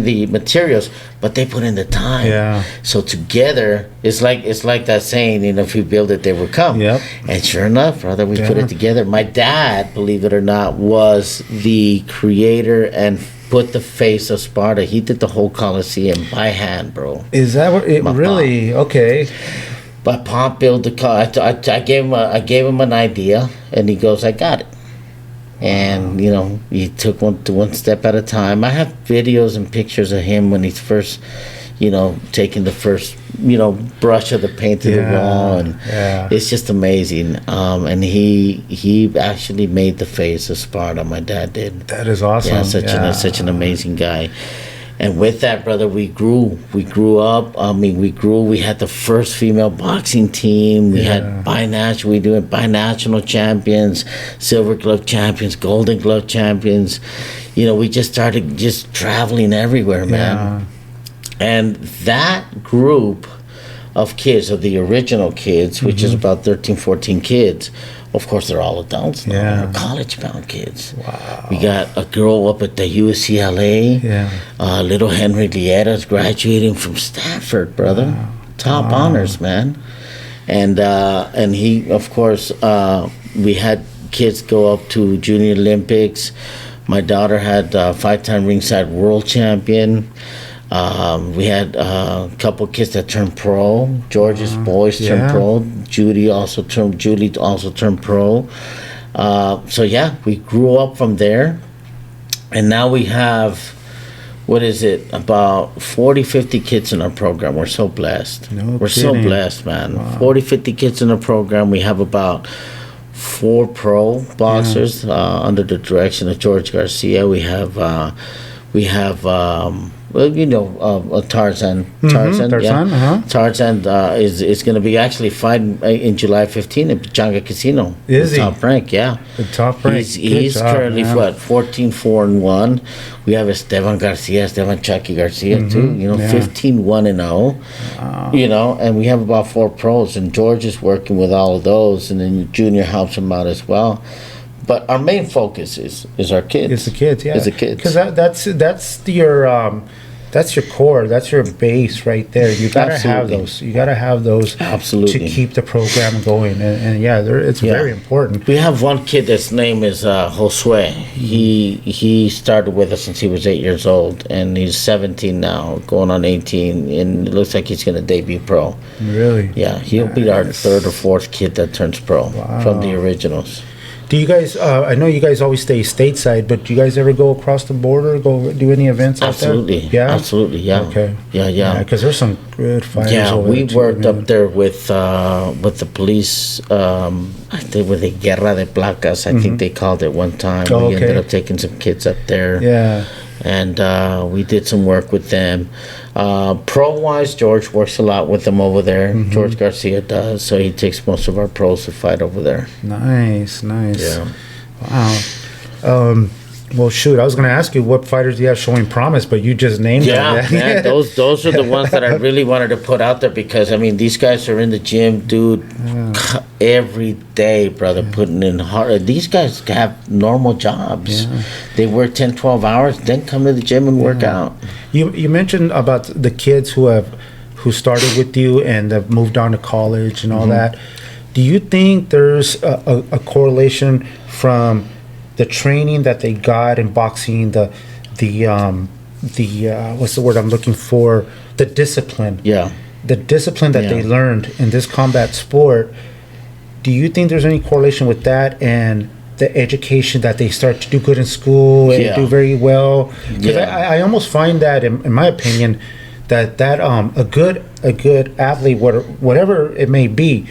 the materials, but they put in the time. So together, it's like that saying, if you build it, they will come. And sure enough, brother, we put it together. My dad, believe it or not, was the creator and put the face of Sparta. He did the whole Coliseum by hand, bro. Is that what it really? Okay. But Pop built the car. I gave him an idea, and he goes, I got it. And he took one step at a time. I have videos and pictures of him when he first taking the first, brush of the paint to the wall, and it's just amazing. And he actually made the face of Sparta. My dad did. That is awesome. Yeah, such an amazing guy. And with that, brother, we grew. We grew up. We grew. We had the first female boxing team. We had binational champions, silver glove champions, golden glove champions. We just started just traveling everywhere, man. Yeah. And that group of kids, of the original kids, which is about 13, 14 kids, of course, they're all adults now. Yeah. They're college-bound kids. Wow. We got a girl up at the UCLA. Yeah. Little Henry Lietta's graduating from Stanford, brother. Wow. Top honors, man. And he, of course, we had kids go up to Junior Olympics. My daughter had a 5-time ringside world champion. We had a couple kids that turned pro. George's boys turned pro. Julie also turned pro. So we grew up from there, and now we have, about 40, 50 kids in our program. We're so blessed. We're so blessed, man. Wow. 40, 50 kids in our program. We have about 4 pro boxers under the direction of George Garcia. We have Tarzan. Tarzan is going to be actually fighting in July 15 at Pachanga Casino. Is he? Top rank, yeah. The top rank. He's currently 14-4-1. We have Esteban Chucky Garcia too. 15-1-0. Wow. And we have about 4 pros, and George is working with all of those, and then Junior helps him out as well. But our main focus is our kids. It's the kids, yeah. It's the kids. Because that's your core. That's your base right there. You gotta have those. You gotta have those. Absolutely. To keep the program going, and it's very important. We have one kid. His name is Josue. He started with us since he was 8 years old, and he's 17 now, going on 18, and it looks like he's gonna debut pro. Really? Yeah, he'll be our 3rd or 4th kid that turns pro from the originals. Do you guys? I know you guys always stay stateside, but do you guys ever go across the border? Go do any events out there? Yeah, absolutely. Yeah. Okay. Yeah. Because there's some good fighters. Yeah, over we there worked up there with the police. I think with the Guerra de Placas, I think they called it one time. We ended up taking some kids up there. Yeah. And we did some work with them. Pro-wise, George works a lot with them over there. George Garcia does, so he takes most of our pros to fight over there. Nice. Yeah. Wow. Well, shoot, I was going to ask you what fighters do you have showing promise, but you just named them. Yeah, man, those are the ones that I really wanted to put out there because, these guys are in the gym, dude, every day, brother, putting in hard. These guys have normal jobs. Yeah. They work 10, 12 hours, then come to the gym and work out. You mentioned about the kids who started with you and have moved on to college and all that. Do you think there's a correlation from the training that they got in boxing, the what's the word I'm looking for? The discipline. Yeah. The discipline that they learned in this combat sport. Do you think there's any correlation with that and the education that they start to do good in school and do very well? Because I almost find that, in my opinion, that a good athlete, whatever it may be,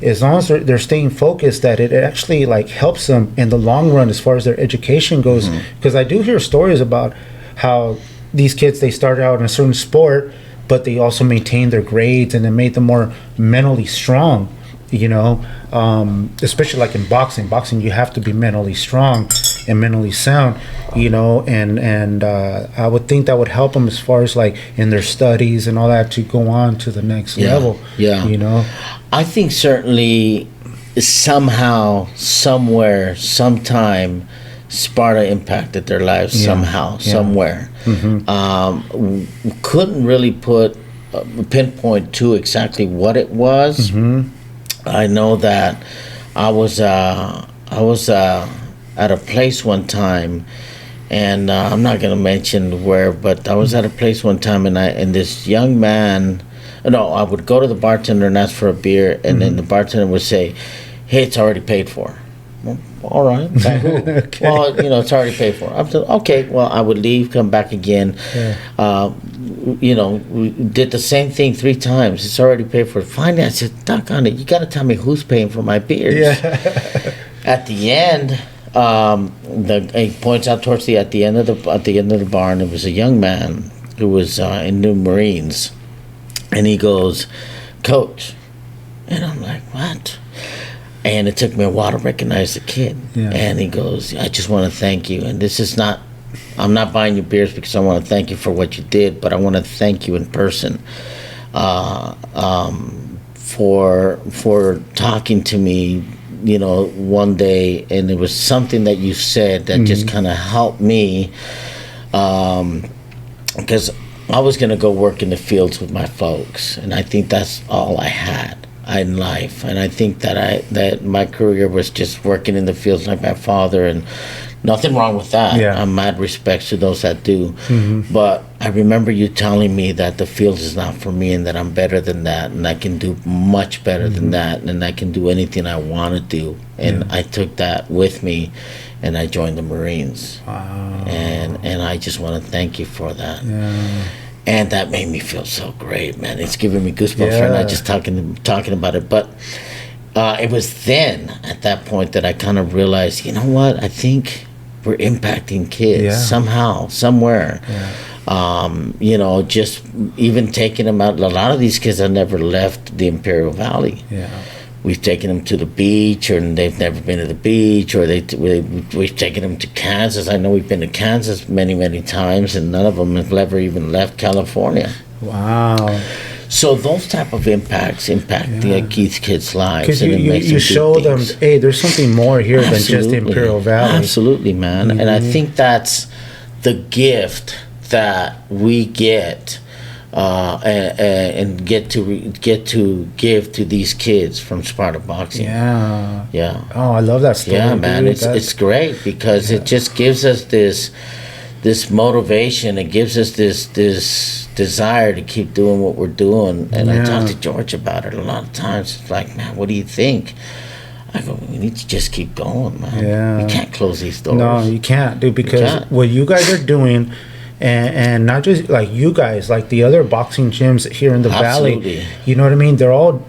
as long as they're staying focused, that it actually helps them in the long run as far as their education goes. Because I do hear stories about how these kids, they started out in a certain sport, but they also maintained their grades and it made them more mentally strong. Especially like in boxing. Boxing, you have to be mentally strong and mentally sound. And I would think that would help them as far as in their studies and all that to go on to the next level. Yeah. I think certainly somehow, somewhere, sometime, Sparta impacted their lives somehow, somewhere. Couldn't really pinpoint to exactly what it was. I know that I was at a place one time, and I'm not gonna mention where, but I was at a place one time, and this young man. No, I would go to the bartender and ask for a beer, and then the bartender would say, "Hey, it's already paid for." Well, all right. By who? Okay. Well, it's already paid for. I said, okay. Well, I would leave, come back again. we did the same thing 3 times. It's already paid for. Finally, I said, "Duck on it. You got to tell me who's paying for my beers." Yeah. At the end, he points out towards at the end of the barn. It was a young man who was in New Marines, and he goes, "Coach," and I'm like, "What?" And it took me a while to recognize the kid. Yeah. And he goes, "I just want to thank you. And this is not, I'm not buying you beers because I want to thank you for what you did, but I want to thank you in person for talking to me, one day. And it was something that you said that just kind of helped me because I was going to go work in the fields with my folks. And I think that's all I had in life, and I think that my career was just working in the fields like my father, and nothing wrong with that. Yeah. I'm mad respects to those that do. But I remember you telling me that the fields is not for me, and that I'm better than that, and I can do much better than that, and I can do anything I want to do. And I took that with me, and I joined the Marines. Wow. And I just want to thank you for that. Yeah. And that made me feel so great, man. It's giving me goosebumps right now just talking about it. But it was then, at that point, that I kind of realized, you know what? I think we're impacting kids somehow, somewhere. Yeah. Just even taking them out. A lot of these kids have never left the Imperial Valley. Yeah. We've taken them to the beach, or they've never been to the beach, or we've taken them to Kansas. I know we've been to Kansas many, many times, and none of them have ever even left California. Wow. So those type of impacts impact these kids' lives. Because you show them, hey, there's something more here than just Imperial Valley. Absolutely, man. And I think that's the gift that we get. And get to give to these kids from Sparta Boxing. Yeah. Oh, I love that story. Yeah, man, it's great because it just gives us this motivation. It gives us this desire to keep doing what we're doing. And I talk to George about it a lot of times. It's like, man, what do you think? I go, we need to just keep going, man. Yeah. We can't close these doors. No, you can't, dude, because what you guys are doing. And not just like you guys, like the other boxing gyms here in the valley. You know what I mean? They're all,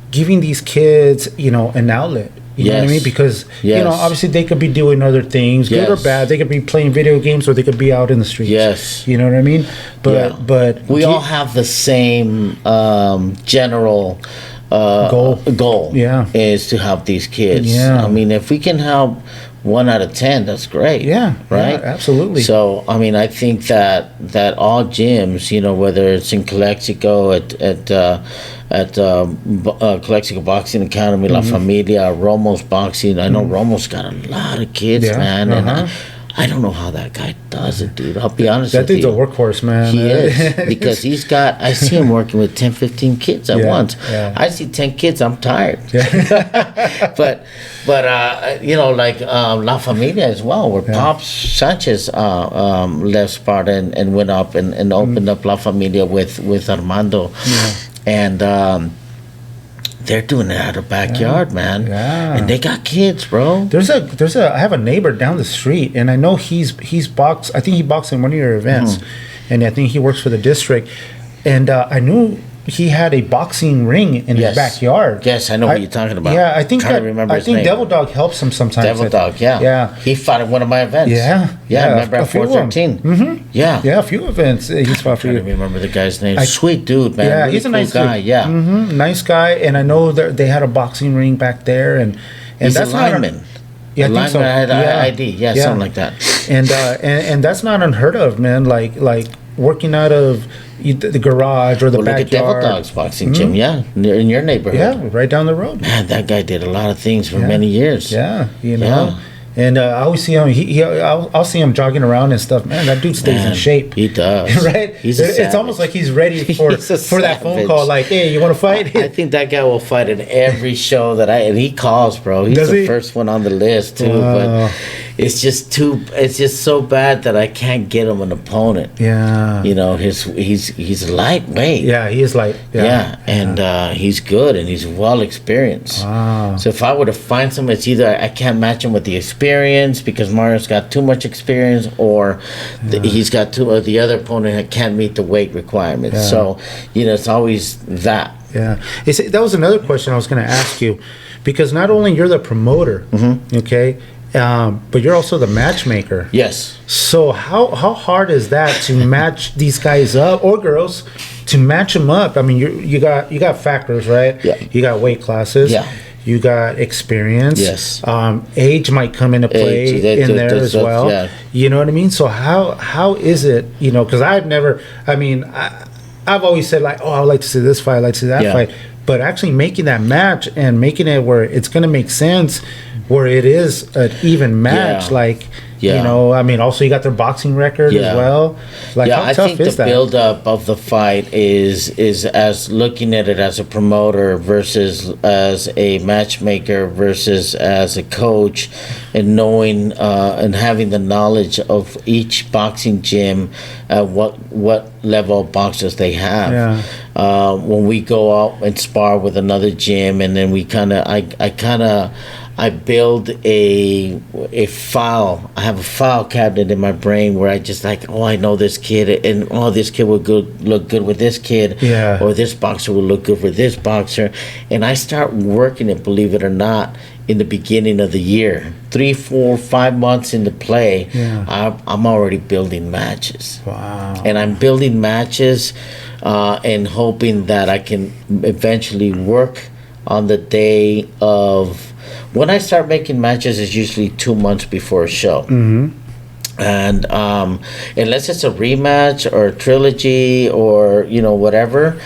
giving these kids, an outlet. You know what I mean? Because, obviously they could be doing other things, good or bad. They could be playing video games, or they could be out in the streets. Yes. You know what I mean? But we all have the same general goal. Yeah. Is to help these kids. Yeah. I mean, if we can help 1 out of 10, that's great. Yeah, right. Yeah, absolutely. So, I mean, I think that all gyms, whether it's in Calexico at Calexico Boxing Academy, La Familia, Romo's Boxing. I know Romo's got a lot of kids, man, and I don't know how that guy does it, dude. I'll be honest with you. That dude's a workhorse, man. He is. Because I see him working with 10, 15 kids at once. Yeah. I see 10 kids, I'm tired. Yeah. but like La Familia as well, where Pops Sanchez left Sparta and went up and opened up La Familia with Armando. Yeah. And they're doing it out of backyard, man. Yeah. And they got kids, bro. I have a neighbor down the street, and I know he's boxed. I think he boxed in one of your events, and I think he works for the district. And I knew he had a boxing ring in his backyard. Yes, I know what you're talking about. Yeah, I think Devil Dog helps him sometimes. Devil Dog, yeah. He fought at one of my events. Yeah. Yeah, remember at 413. Mm-hmm. Yeah. Yeah, a few events he's fought for you. I don't remember the guy's name. Sweet dude, man. Yeah, really he's a nice guy. Dude. Yeah. Mm-hmm. Nice guy, and I know that they had a boxing ring back there, and he's that's a lineman. Yeah, I think so. Had ID, something like that. And that's not unheard of, man. Like working out of the garage or the backyard. Look at Devil Dog's boxing gym, in your neighborhood. Yeah, right down the road. Man, that guy did a lot of things for many years. Yeah, And I always see him. I'll see him jogging around and stuff. Man, that dude stays in shape. He does, right? It's almost like he's ready for that phone call. Like, hey, you want to fight? I think that guy will fight at every show and he calls, bro. He's the first one on the list too. Wow. But it's just so bad that I can't get him an opponent. Yeah. He's lightweight. Yeah, he is light. Yeah. And he's good and he's well experienced. Wow. So if I were to find someone, it's either I can't match him with the experience because Mario's got too much experience, or he's got the other opponent can't meet the weight requirements. Yeah. So, it's always that. Yeah. That was another question I was going to ask you, because not only you're the promoter, okay, but you're also the matchmaker. Yes. So how hard is that to match these guys up, or girls, to match them up? I mean, you got factors, right? Yeah. You got weight classes. Yeah. You got experience. Yes. Age might come into play as well. Yeah. You know what I mean? So how is it? Because I've always said, like, I would like to see this fight, I'd like to see that fight. But actually making that match and making it where it's going to make sense, where it is an even match, also you got their boxing record as well. Like, how tough is that? I think the build-up of the fight is as looking at it as a promoter versus as a matchmaker versus as a coach, and knowing and having the knowledge of each boxing gym, what level of boxers they have. Yeah. When we go out and spar with another gym, and then I build a file. I have a file cabinet in my brain where I just I know this kid, and this kid would look good with this kid, or this boxer would look good with this boxer, and I start working it, believe it or not, in the beginning of the year. 3, 4, 5 months into play, I'm already building matches. Wow. And I'm building matches and hoping that I can eventually work on the day of... When I start making matches is usually 2 months before a show. Mm-hmm. And unless it's a rematch or a trilogy or whatever,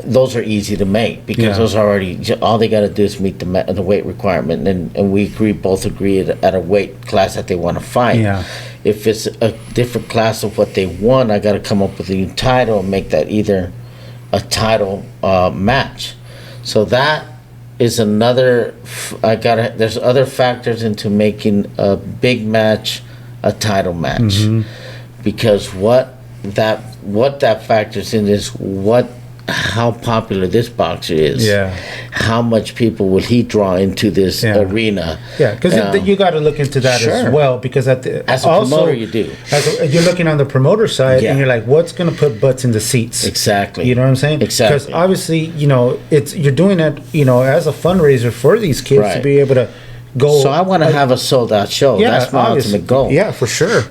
those are easy to make, because those are already, all they got to do is meet the weight requirement, and we both agree at a weight class that they want to fight. Yeah. If it's a different class of what they want, I got to come up with a new title and make that either a title match. So that is another. There's other factors into making a big match a title match, because what that factors in is how popular this boxer is. Yeah. How much people will he draw into this arena? Yeah, because you got to look into that as well, because as a promoter you do. You're looking on the promoter side, and you're like, what's going to put butts in the seats? Exactly. You know what I'm saying? Exactly. Because obviously, you're doing it, as a fundraiser for these kids to be able to go. So I want to have a sold out show. Yeah, that's my ultimate goal. Yeah, for sure.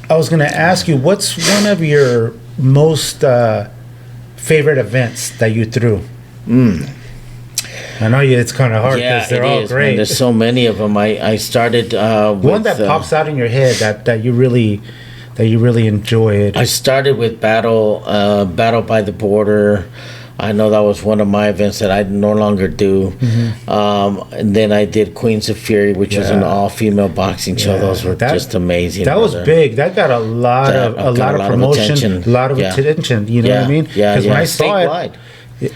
I was going to ask you, what's one of your most favorite events that you threw? I know it's kind of hard because they're all great. Man, there's so many of them. I started one that pops out in your head that you really enjoyed. I started with Battle by the Border. I know that was one of my events that I no longer do. And then I did Queens of Fury, which was an all-female boxing show. Those were just amazing. That was big. That got a lot of promotion, a lot of attention. You know what I mean? Because when I saw it,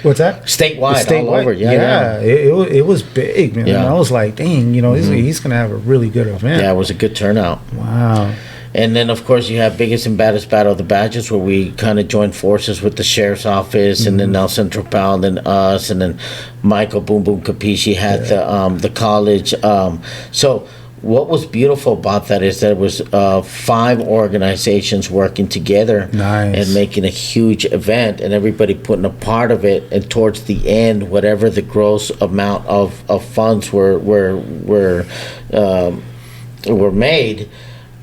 what's that? Statewide, all over. It was big, man. And I was like, dang, he's gonna have a really good event. Yeah, it was a good turnout. Wow. And then, of course, you have Biggest and Baddest Battle of the Badges, where we kind of joined forces with the sheriff's office, and then Nelson Tropal, and then us, and then Michael Boom Boom Capisci had the college. So what was beautiful about that is that it was 5 organizations working together and making a huge event, and everybody putting a part of it. And towards the end, whatever the gross amount of funds were made,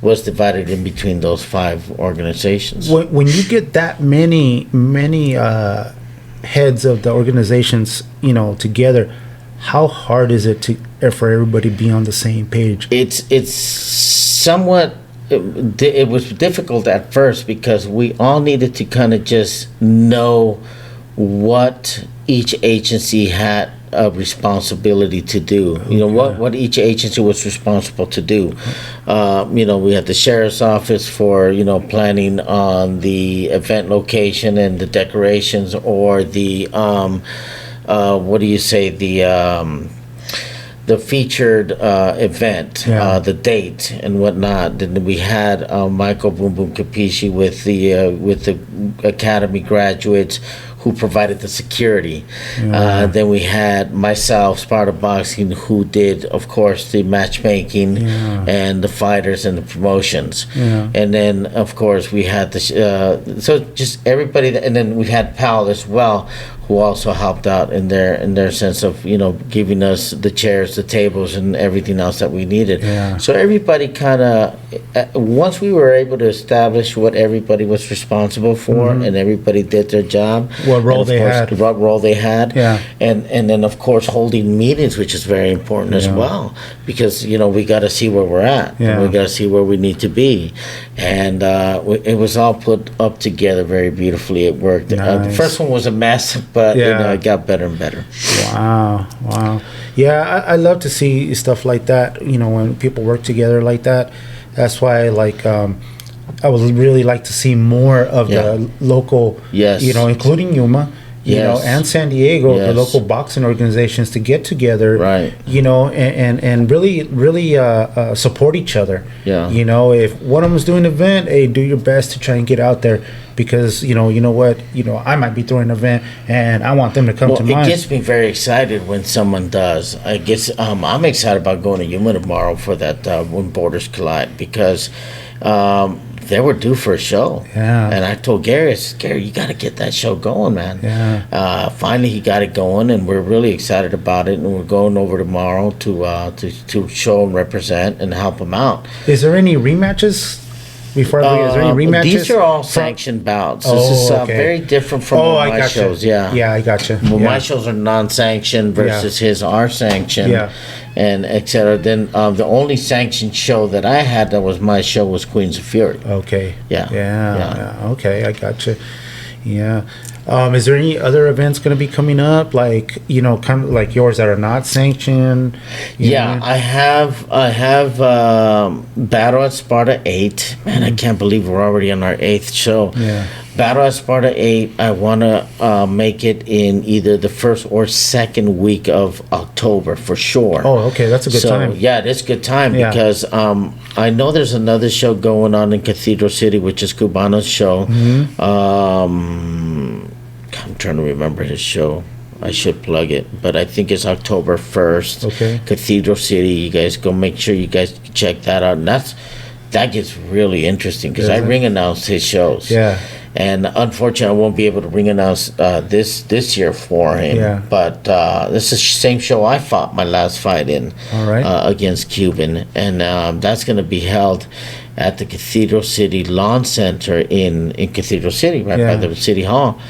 was divided in between those 5 organizations. When you get that many heads of the organizations, together, how hard is it for everybody to be on the same page? It's somewhat. It was difficult at first, because we all needed to kind of just know what each agency had a responsibility to do. What each agency was responsible to do. We had the sheriff's office for planning on the event location and the decorations, or the the featured event, the date and whatnot. Then we had Michael Boom Boom Capisci with the Academy graduates who provided the security. Then we had myself, Sparta Boxing, who did, of course, the matchmaking and the fighters and the promotions. And then, of course, we had the so just everybody. And then we had Pal as well, who also helped out in their sense of giving us the chairs, the tables, and everything else that we needed. So everybody kind of once we were able to establish what everybody was responsible for, and everybody did their job. What role they had. And then of course holding meetings, which is very important as well, because we got to see where we're at, and we got to see where we need to be, and it was all put up together very beautifully. It worked. Nice. The first one was a mess, but it got better and better. Wow. Yeah, I love to see stuff like that. When people work together like that. That's why I would really like to see more of the local, including Yuma, and San Diego, the local boxing organizations to get together, right? And really support each other. If one of them's doing an event, hey, do your best to try and get out there, because you know what, I might be throwing an event and I want them to come to mine. It gets me very excited when someone does. I'm excited about going to Yuma tomorrow for that When Borders Collide, because they were due for a show. And I told Gary, you got to get that show going, man. Finally, he got it going, and we're really excited about it. And we're going over tomorrow to show and represent and help him out. Is there any rematches? Is there any rematches? These are all sanctioned bouts. This is very different from my shows. I gotcha. My shows are non-sanctioned versus his are sanctioned. And etc. Then the only sanctioned show that I had that was my show was Queens of Fury. Okay. Okay, I gotcha. Is there any other events going to be coming up, like kind of like yours that are not sanctioned? I have Battle at Sparta 8. Man, I can't believe we're already on our 8th show. Battle at Sparta 8, I want to make it in either the first or second week of October for sure. Oh, okay, that's a good time. Yeah, it is a good time because I know there's another show going on in Cathedral City, which is Cubano's show. I'm trying to remember his show. I should plug it, but I think it's October 1st. Okay. Cathedral City. You guys go make sure you guys check that out. And that gets really interesting because I ring announce his shows. And unfortunately, I won't be able to ring announce this year for him. But this is the same show I fought my last fight in against Cuban. And that's going to be held at the Cathedral City Lawn Center in Cathedral City, right by the City Hall.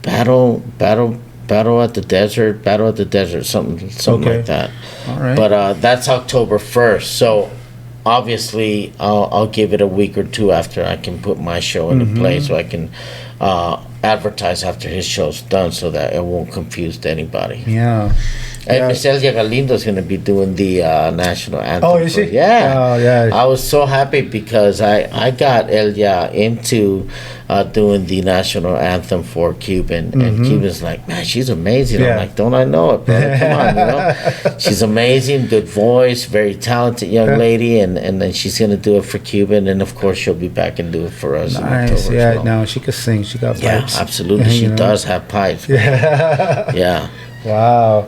Battle at the Desert, something like that. All right. But that's October 1st. So obviously, I'll give it a week or two after I can put my show into play, so I can advertise after his show's done, so that it won't confuse anybody. And Miss Elia Galindo is going to be doing the national anthem. Oh, is she? I was so happy because I got Elia into doing the national anthem for Cuban, and Cuban's like, man, she's amazing. I'm like, don't I know it, brother? Come on, She's amazing, good voice, very talented young lady, and then she's going to do it for Cuban, and of course she'll be back and do it for us. Nice, in October. No, she could sing. She got pipes. Yeah, absolutely. She does have pipes. Wow.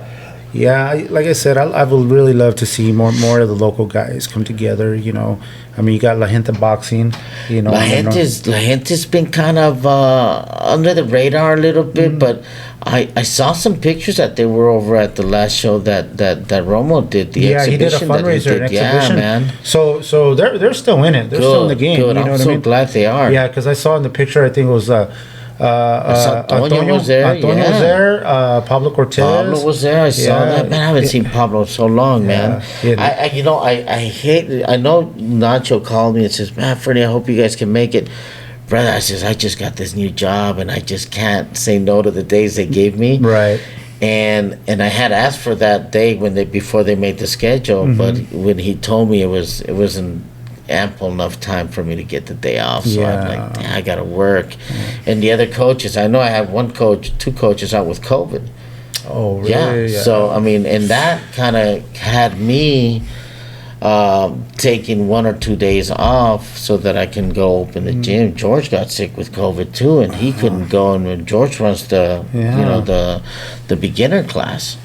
Like I said, I would really love to see more of the local guys come together. I mean, you got La Gente Boxing. La Gente's been kind of under the radar a little bit, but I saw some pictures that they were over at the last show that Romo did. The exhibition he did a fundraiser, an exhibition. Yeah, man. So they're still in it. They're still in the game. Good. I'm so glad they are. Yeah, because I saw in the picture, I think it was. Antonio was there. Antonio was there. Pablo Cortez. Pablo was there. I saw that. Man, I haven't seen Pablo in so long, man. I hate. I know Nacho called me and says, "Man, Freddie, I hope you guys can make it." Brother, I says, I just got this new job and I just can't say no to the days they gave me. Right. And I had asked for that day before they made the schedule, but when he told me it wasn't ample enough time for me to get the day off, so I'm like, I gotta work. And the other coaches, I know I have two coaches out with COVID. Oh, really? Yeah. So I mean, and that kind of had me taking 1 or 2 days off so that I can go open the gym. George got sick with COVID too, and he couldn't go. And when George runs the the beginner class.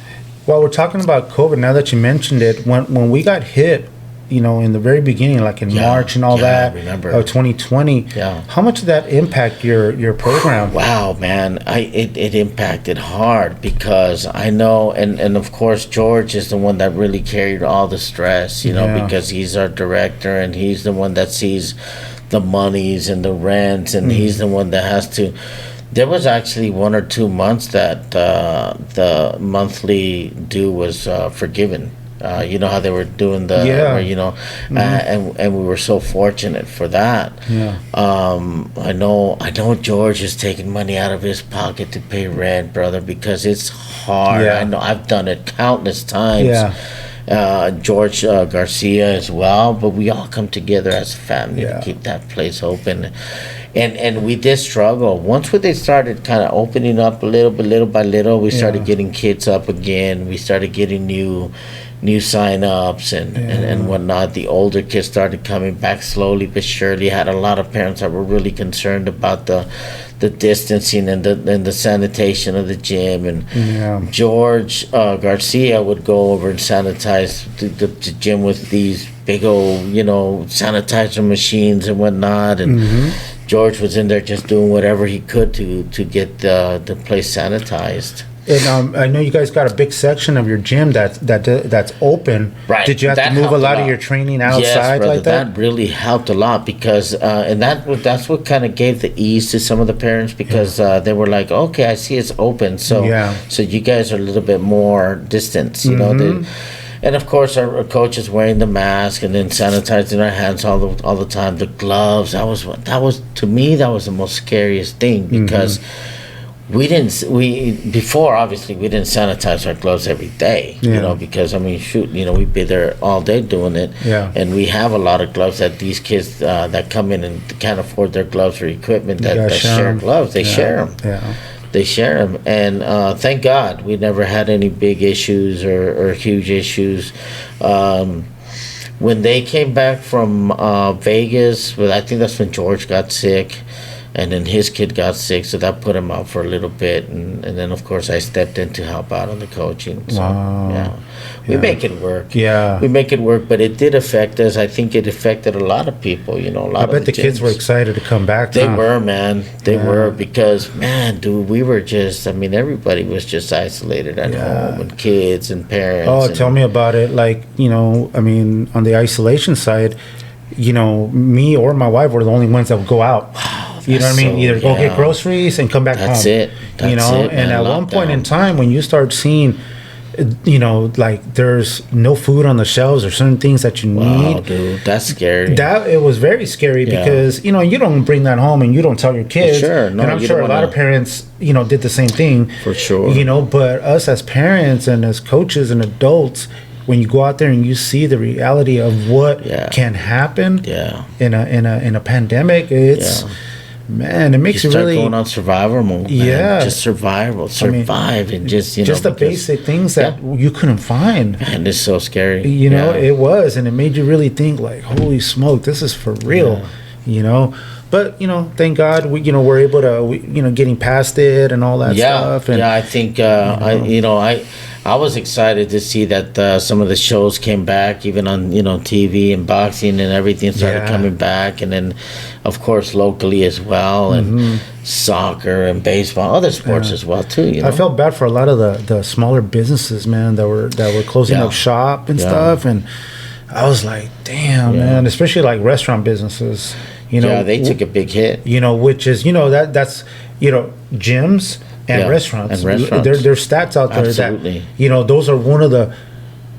Well, we're talking about COVID. Now that you mentioned it, when we got hit, in the very beginning, like in March and all that, of 2020. Yeah. How much did that impact your program? Wow, man, it impacted hard because I know, and of course George is the one that really carried all the stress, because he's our director and he's the one that sees the monies and the rents, and he's the one that has to. There was actually 1 or 2 months that the monthly due was forgiven. You know how they were doing and we were so fortunate for that. Yeah. I know George is taking money out of his pocket to pay rent, brother, because it's hard. Yeah. I know I've done it countless times. Yeah. George Garcia as well, but we all come together as a family to keep that place open. And we did struggle. Once they started kind of opening up a little bit, little by little, we started getting kids up again. We started getting new sign-ups and whatnot. The older kids started coming back slowly but surely. Had a lot of parents that were really concerned about the distancing and the sanitation of the gym. And George Garcia would go over and sanitize the gym with these big old, sanitizer machines and whatnot. And George was in there just doing whatever he could to get the place sanitized. And I know you guys got a big section of your gym that's open. Right. Did you have to move a lot of your training outside? Yes, brother, like that? That really helped a lot because and that's what kind of gave the ease to some of the parents because they were like, okay, I see it's open, so you guys are a little bit more distance, and of course our coach is wearing the mask and then sanitizing our hands all the time. The gloves, that was to me that was the most scariest thing because. Before obviously we didn't sanitize our gloves every day, because I mean we'd be there all day doing it, and we have a lot of gloves that these kids that come in and can't afford their gloves or equipment that share gloves, they share them. They share them, and thank God we never had any big issues or huge issues. When they came back from Vegas, I think that's when George got sick. And then his kid got sick, so that put him out for a little bit. And then, of course, I stepped in to help out on the coaching. So, we make it work. Yeah. We make it work, but it did affect us. I think it affected a lot of people, I bet the kids were excited to come back. They were, man. They were because, man, dude, we were just, everybody was just isolated at home, and kids and parents. Oh, tell me about it. Like, on the isolation side, me or my wife were the only ones that would go out. You know what I mean? Either go get groceries and come back home. That's it. And at one point in time, when you start seeing, like there's no food on the shelves or certain things that you need. Wow, dude, that's scary. It was very scary because you don't bring that home and you don't tell your kids. For sure, no, and I'm sure a lot of parents, did the same thing. For sure. But us as parents and as coaches and adults, when you go out there and you see the reality of what can happen in a pandemic, it's. Man, it makes you really going on survival mode. Man. Just survive and just just the basic things that you couldn't find. And it's so scary. It was, and it made you really think like, holy smoke, this is for real. But thank God we we're able to getting past it and all that stuff. And, I think I was excited to see that some of the shows came back, even on TV and boxing and everything started coming back, and then of course locally as well, and soccer and baseball, other sports as well too. I felt bad for a lot of the smaller businesses, man, that were closing up shop and stuff, and I was like, damn, man, especially like restaurant businesses. They took a big hit. Which is that's gyms. And restaurants. There's stats out there that those are one of the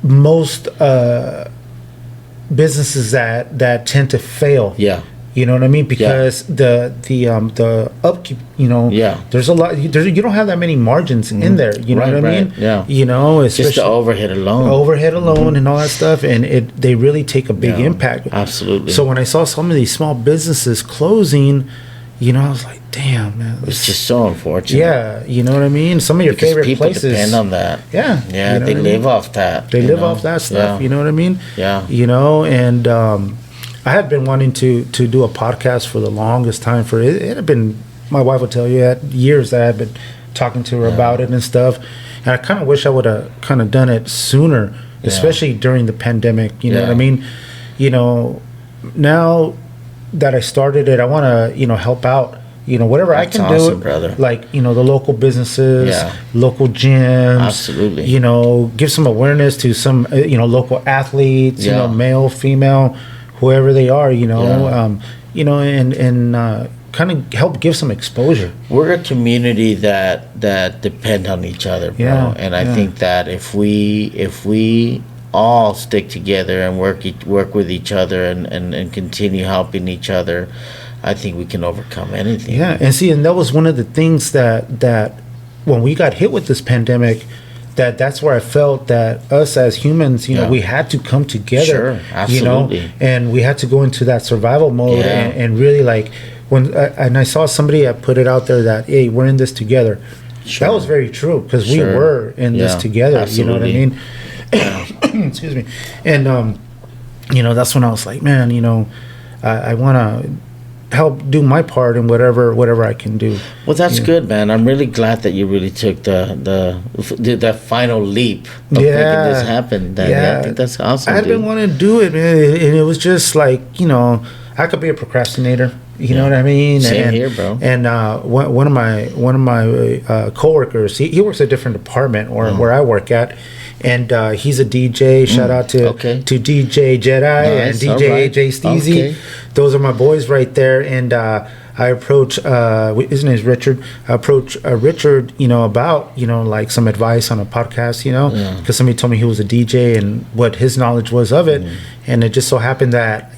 most businesses that tend to fail. Yeah. You know what I mean? Because the upkeep, there's a lot. You don't have that many margins in there. You know what I mean? Yeah. Especially just the overhead alone, and all that stuff, and they really take a big impact. Absolutely. So when I saw some of these small businesses closing, I was like, damn, man. It's just so unfortunate. Yeah, you know what I mean? Some of your favorite people places depend on that. Yeah. Yeah, they live off that. They live off that stuff, you know what I mean? Yeah. And I had been wanting to do a podcast for the longest time. It had been, my wife will tell you, at years that I had been talking to her about it and stuff. And I kind of wish I would have kind of done it sooner, especially during the pandemic, you know what I mean? Now that I started it, I want to, help out, whatever I can do, brother. Like, the local businesses, local gyms. Absolutely. Give some awareness to some, local athletes, male, female, whoever they are, and kind of help give some exposure. We're a community that depend on each other, bro. And I think that if we all stick together and work with each other and continue helping each other, I think we can overcome anything. Yeah, and that was one of the things that when we got hit with this pandemic, that's where I felt that us as humans, we had to come together. Sure, absolutely. And we had to go into that survival mode and really like when I saw somebody that put it out there that, hey, we're in this together. Sure. That was very true because we were in this together. Absolutely. You know what I mean? Excuse me. And that's when I was like, man, I want to help do my part in whatever I can do. Well, that's good, man. I'm really glad that you really took the final leap of making this happen. I think that's awesome. I've been wanting to do it, man, and it was just like, I could be a procrastinator. You know what I mean? Same here, bro. And one of my coworkers, he works a different department where I work at, and he's a DJ. Shout out to DJ Jedi and DJ AJ Steezy. Those are my boys right there. And I approach his name is Richard. I approach Richard, about like some advice on a podcast, because somebody told me he was a DJ and what his knowledge was of it, and it just so happened that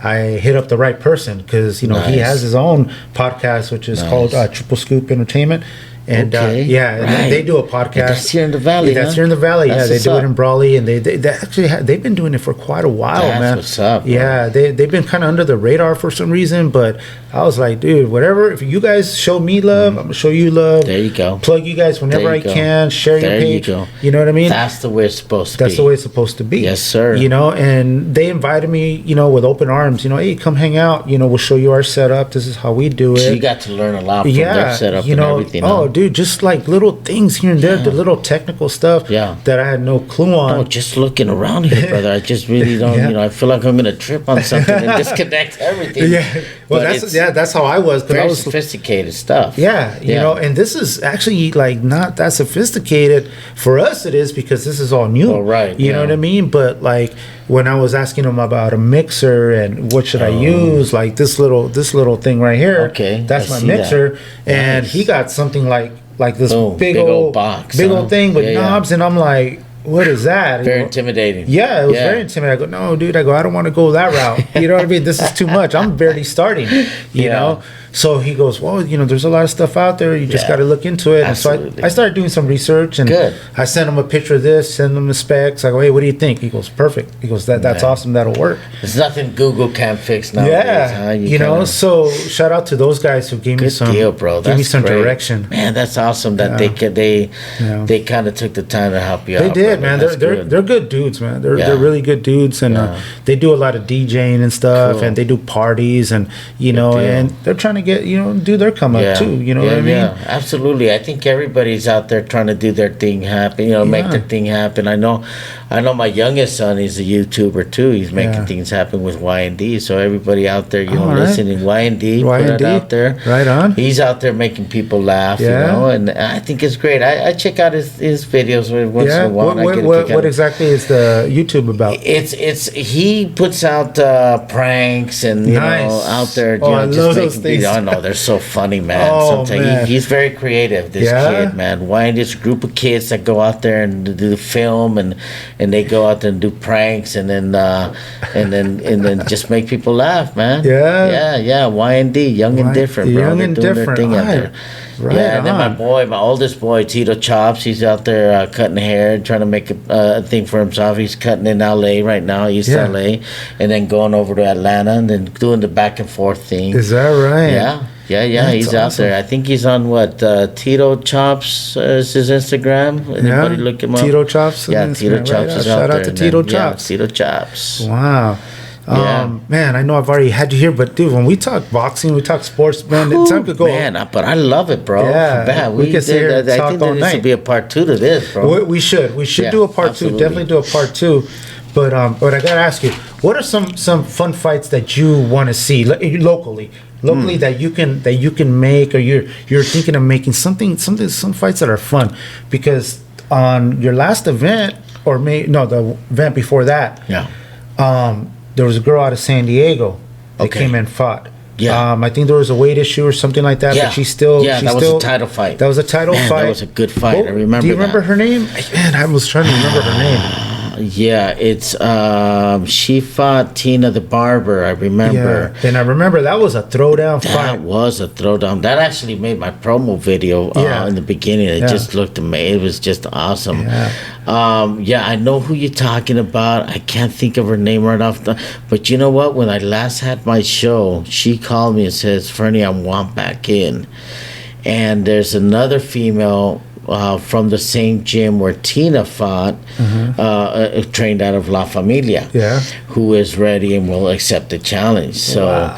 I hit up the right person because he has his own podcast which is called Triple Scoop Entertainment. And they do a podcast. And that's here in the valley. That's here in the valley. They do it in Brawley, and they actually they've been doing it for quite a while, man. What's up? Bro. Yeah, they've been kind of under the radar for some reason, but I was like, dude, whatever. If you guys show me love, I'm gonna show you love. There you go. Plug you guys whenever I can. Share your page. You go. You know what I mean? That's the way it's supposed to be. That's the way it's supposed to be. Yes, sir. And they invited me, with open arms. Hey, come hang out. We'll show you our setup. This is how we do it. So you got to learn a lot from their setup and everything. Oh, dude, just like little things here and there, the little technical stuff that I had no clue on. No, just looking around here, brother. I just really don't, I feel like I'm going to trip on something and disconnect everything. Well, that's how I was. Very sophisticated stuff. And this is actually like not that sophisticated. For us it is because this is all new. Oh, right. You know what I mean? But like when I was asking him about a mixer and what should I use, like this little thing right here. Okay. That's my mixer. And he got something like this big old box, big old thing with knobs, and I'm like, what is that? Very intimidating. Yeah, it was very intimidating. I go, no, dude. I don't want to go that route. You know what I mean? This is too much. I'm barely starting. You know. So he goes, well, there's a lot of stuff out there. You just got to look into it. Absolutely. And so I started doing some research, and I sent him a picture of this, send him the specs. I go, hey, what do you think? He goes, perfect. He goes, that's awesome. That'll work. There's nothing Google can't fix nowadays. Huh? So shout out to those guys who gave me some deal, bro. Give me some direction. Man, that's awesome that they kind of took the time to help you out. They did, man. They're good dudes, man. They're really good dudes, and they do a lot of DJing and stuff, and they do parties, and and they're trying to get do their come up too. You know what I mean? Yeah, absolutely. I think everybody's out there trying to do their thing happen. Make their thing happen. I know my youngest son is a YouTuber too. He's making things happen with Y&D. So everybody out there, listening, Y&D, put it out there. Right on. He's out there making people laugh. And I think it's great. I check out his videos once in a while. What exactly is the YouTube about? He puts out pranks and out there. I love those things. I know they're so funny, man. Man. He's very creative. This kid, man. Why this group of kids that go out there and do film and they go out there and do pranks and then just make people laugh, man. Y&D, young and different, bro. Young and different. Their thing out there. Right and then my oldest boy, Tito Chops, he's out there cutting hair, trying to make a thing for himself. He's cutting in LA right now, East LA, and then going over to Atlanta and then doing the back and forth thing. Is that right? Yeah. Yeah, he's awesome. Out there. I think he's on Tito Chops is his Instagram. Anybody look him up? Tito Chops? Yeah, Tito Chops is out there. Shout out to Tito Chops. Yeah, Tito Chops. Wow. Man, I know I've already had you here, but dude, when we talk boxing, we talk sports, man, time could go. Man, but I love it, bro. Yeah, we can sit here and talk all night. I think there needs to be a part 2 to this, bro. We should do a part 2. Definitely do a part 2. But I gotta ask you, what are some fun fights that you want to see locally that you can make, or you're thinking of making some fights that are fun? Because on your last event, the event before that, there was a girl out of San Diego that came and fought. Yeah. I think there was a weight issue or something like that. Yeah. But that was a title fight. That was a title fight. That was a good fight. I remember. Do you remember her name? Man, I was trying to remember her name. Yeah, it's she fought Tina the Barber, I remember. Yeah. And I remember that was a throwdown fight. That was a throwdown. That actually made my promo video in the beginning. It just looked amazing. It was just awesome. Yeah. I know who you're talking about. I can't think of her name right off but you know what? When I last had my show, she called me and says, Fernie, I want back in. And there's another female from the same gym where Tina fought, trained out of La Familia, who is ready and will accept the challenge. So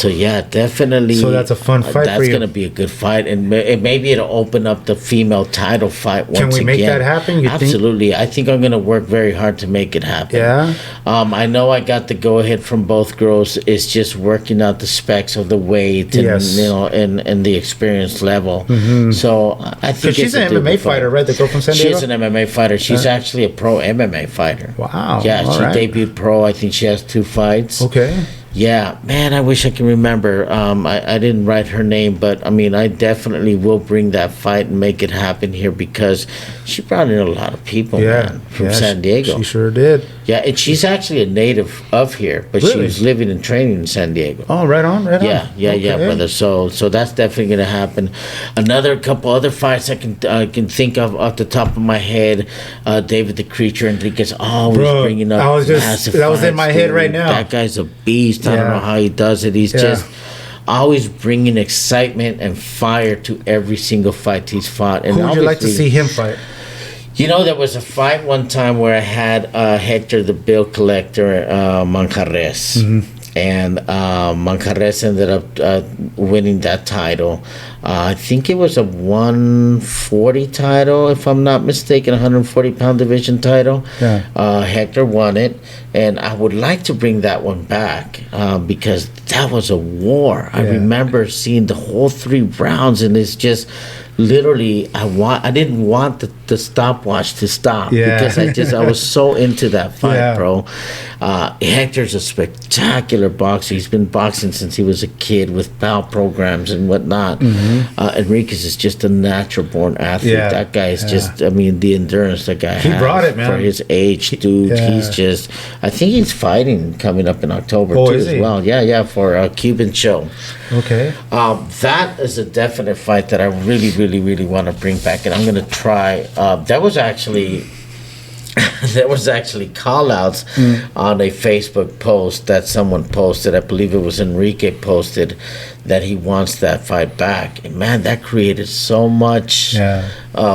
yeah, definitely. So that's a fun fight for you. That's going to be a good fight, and maybe it'll open up the female title fight once again. Can we make that happen? Absolutely. I think I'm going to work very hard to make it happen. Yeah. I know I got the go ahead from both girls. It's just working out the specs of the weight and and the experience level. So I think she's an MMA fighter, right? The girl from San Diego? She's an MMA fighter. She's actually a pro MMA fighter. Wow. Yeah, she debuted pro. I think she has 2 fights. Okay. Yeah, man, I wish I could remember. I didn't write her name, but I mean, I definitely will bring that fight and make it happen here because she brought in a lot of people, man, from San Diego. She sure did. Yeah, and she's actually a native of here, but she was living and training in San Diego. Oh, right on. Yeah, brother. So that's definitely gonna happen. Another couple other fights I can think of off the top of my head. David the Creature Enriquez always bringing up. That was in my head right now. That guy's a beast. I don't know how he does it. He's just always bringing excitement and fire to every single fight he's fought. And who would you like to see him fight? You know, there was a fight one time where I had Hector the Bill Collector Manjarres. And Manjarres ended up winning that title. I think it was a 140 title, if I'm not mistaken, 140-pound division title. Hector won it, and I would like to bring that one back because that was a war. I remember seeing the whole 3 rounds, and it's just literally I didn't want the stopwatch to stop because I was so into that fight, bro. Hector's a spectacular boxer. He's been boxing since he was a kid with PAL programs and whatnot. Enriquez is just a natural born athlete. That guy is just, I mean, the endurance that guy has brought it, man. For his age, dude. He's just, I think he's fighting coming up in October too as well. Yeah, for a Cuban show. Okay. That is a definite fight that I really, really, really want to bring back, and I'm going to try. There was actually call-outs on a Facebook post that someone posted. I believe it was Enrique posted that he wants that fight back. And man, that created so much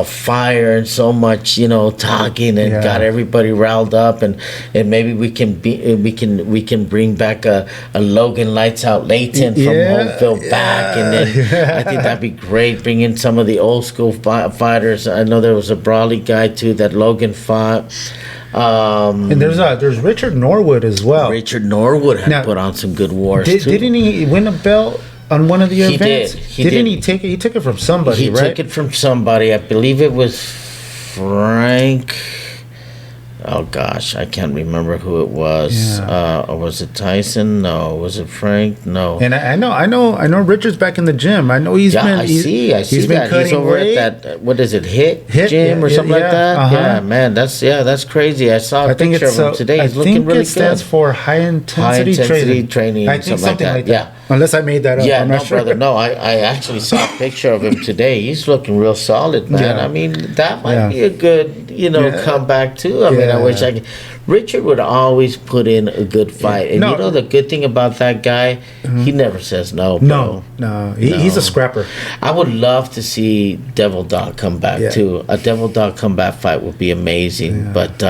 fire and so much, talking and got everybody riled up. And maybe we can bring back a Logan Lights Out Layton from Homeville back. And then I think that'd be great. Bring in some of the old school fighters. I know there was a Brawley guy too that Logan fought. And there's Richard Norwood as well. Richard Norwood had put on some good wars too. Didn't he win a belt on one of the events? He did. He take it? He took it from somebody, right? He took it from somebody. I believe it was Frank. Oh gosh, I can't remember who it was. Or was it Tyson? No. Was it Frank? No. And I know Richard's back in the gym. I know he's been. I see he's that. He's over weight. At that. What is it? Hit gym or something like that. Yeah, man, that's crazy. I saw a picture of him today. He's looking really good. I think it stands for high intensity training. I think something like that. Yeah. Unless I made that up. Yeah, brother. No, I actually saw a picture of him today. He's looking real solid, man. I mean, that might be a good. come back too. I mean, I wish I could. Richard would always put in a good fight. And the good thing about that guy, he never says no, bro. No. He's a scrapper. I would love to see Devil Dog come back too. A Devil Dog comeback fight would be amazing. But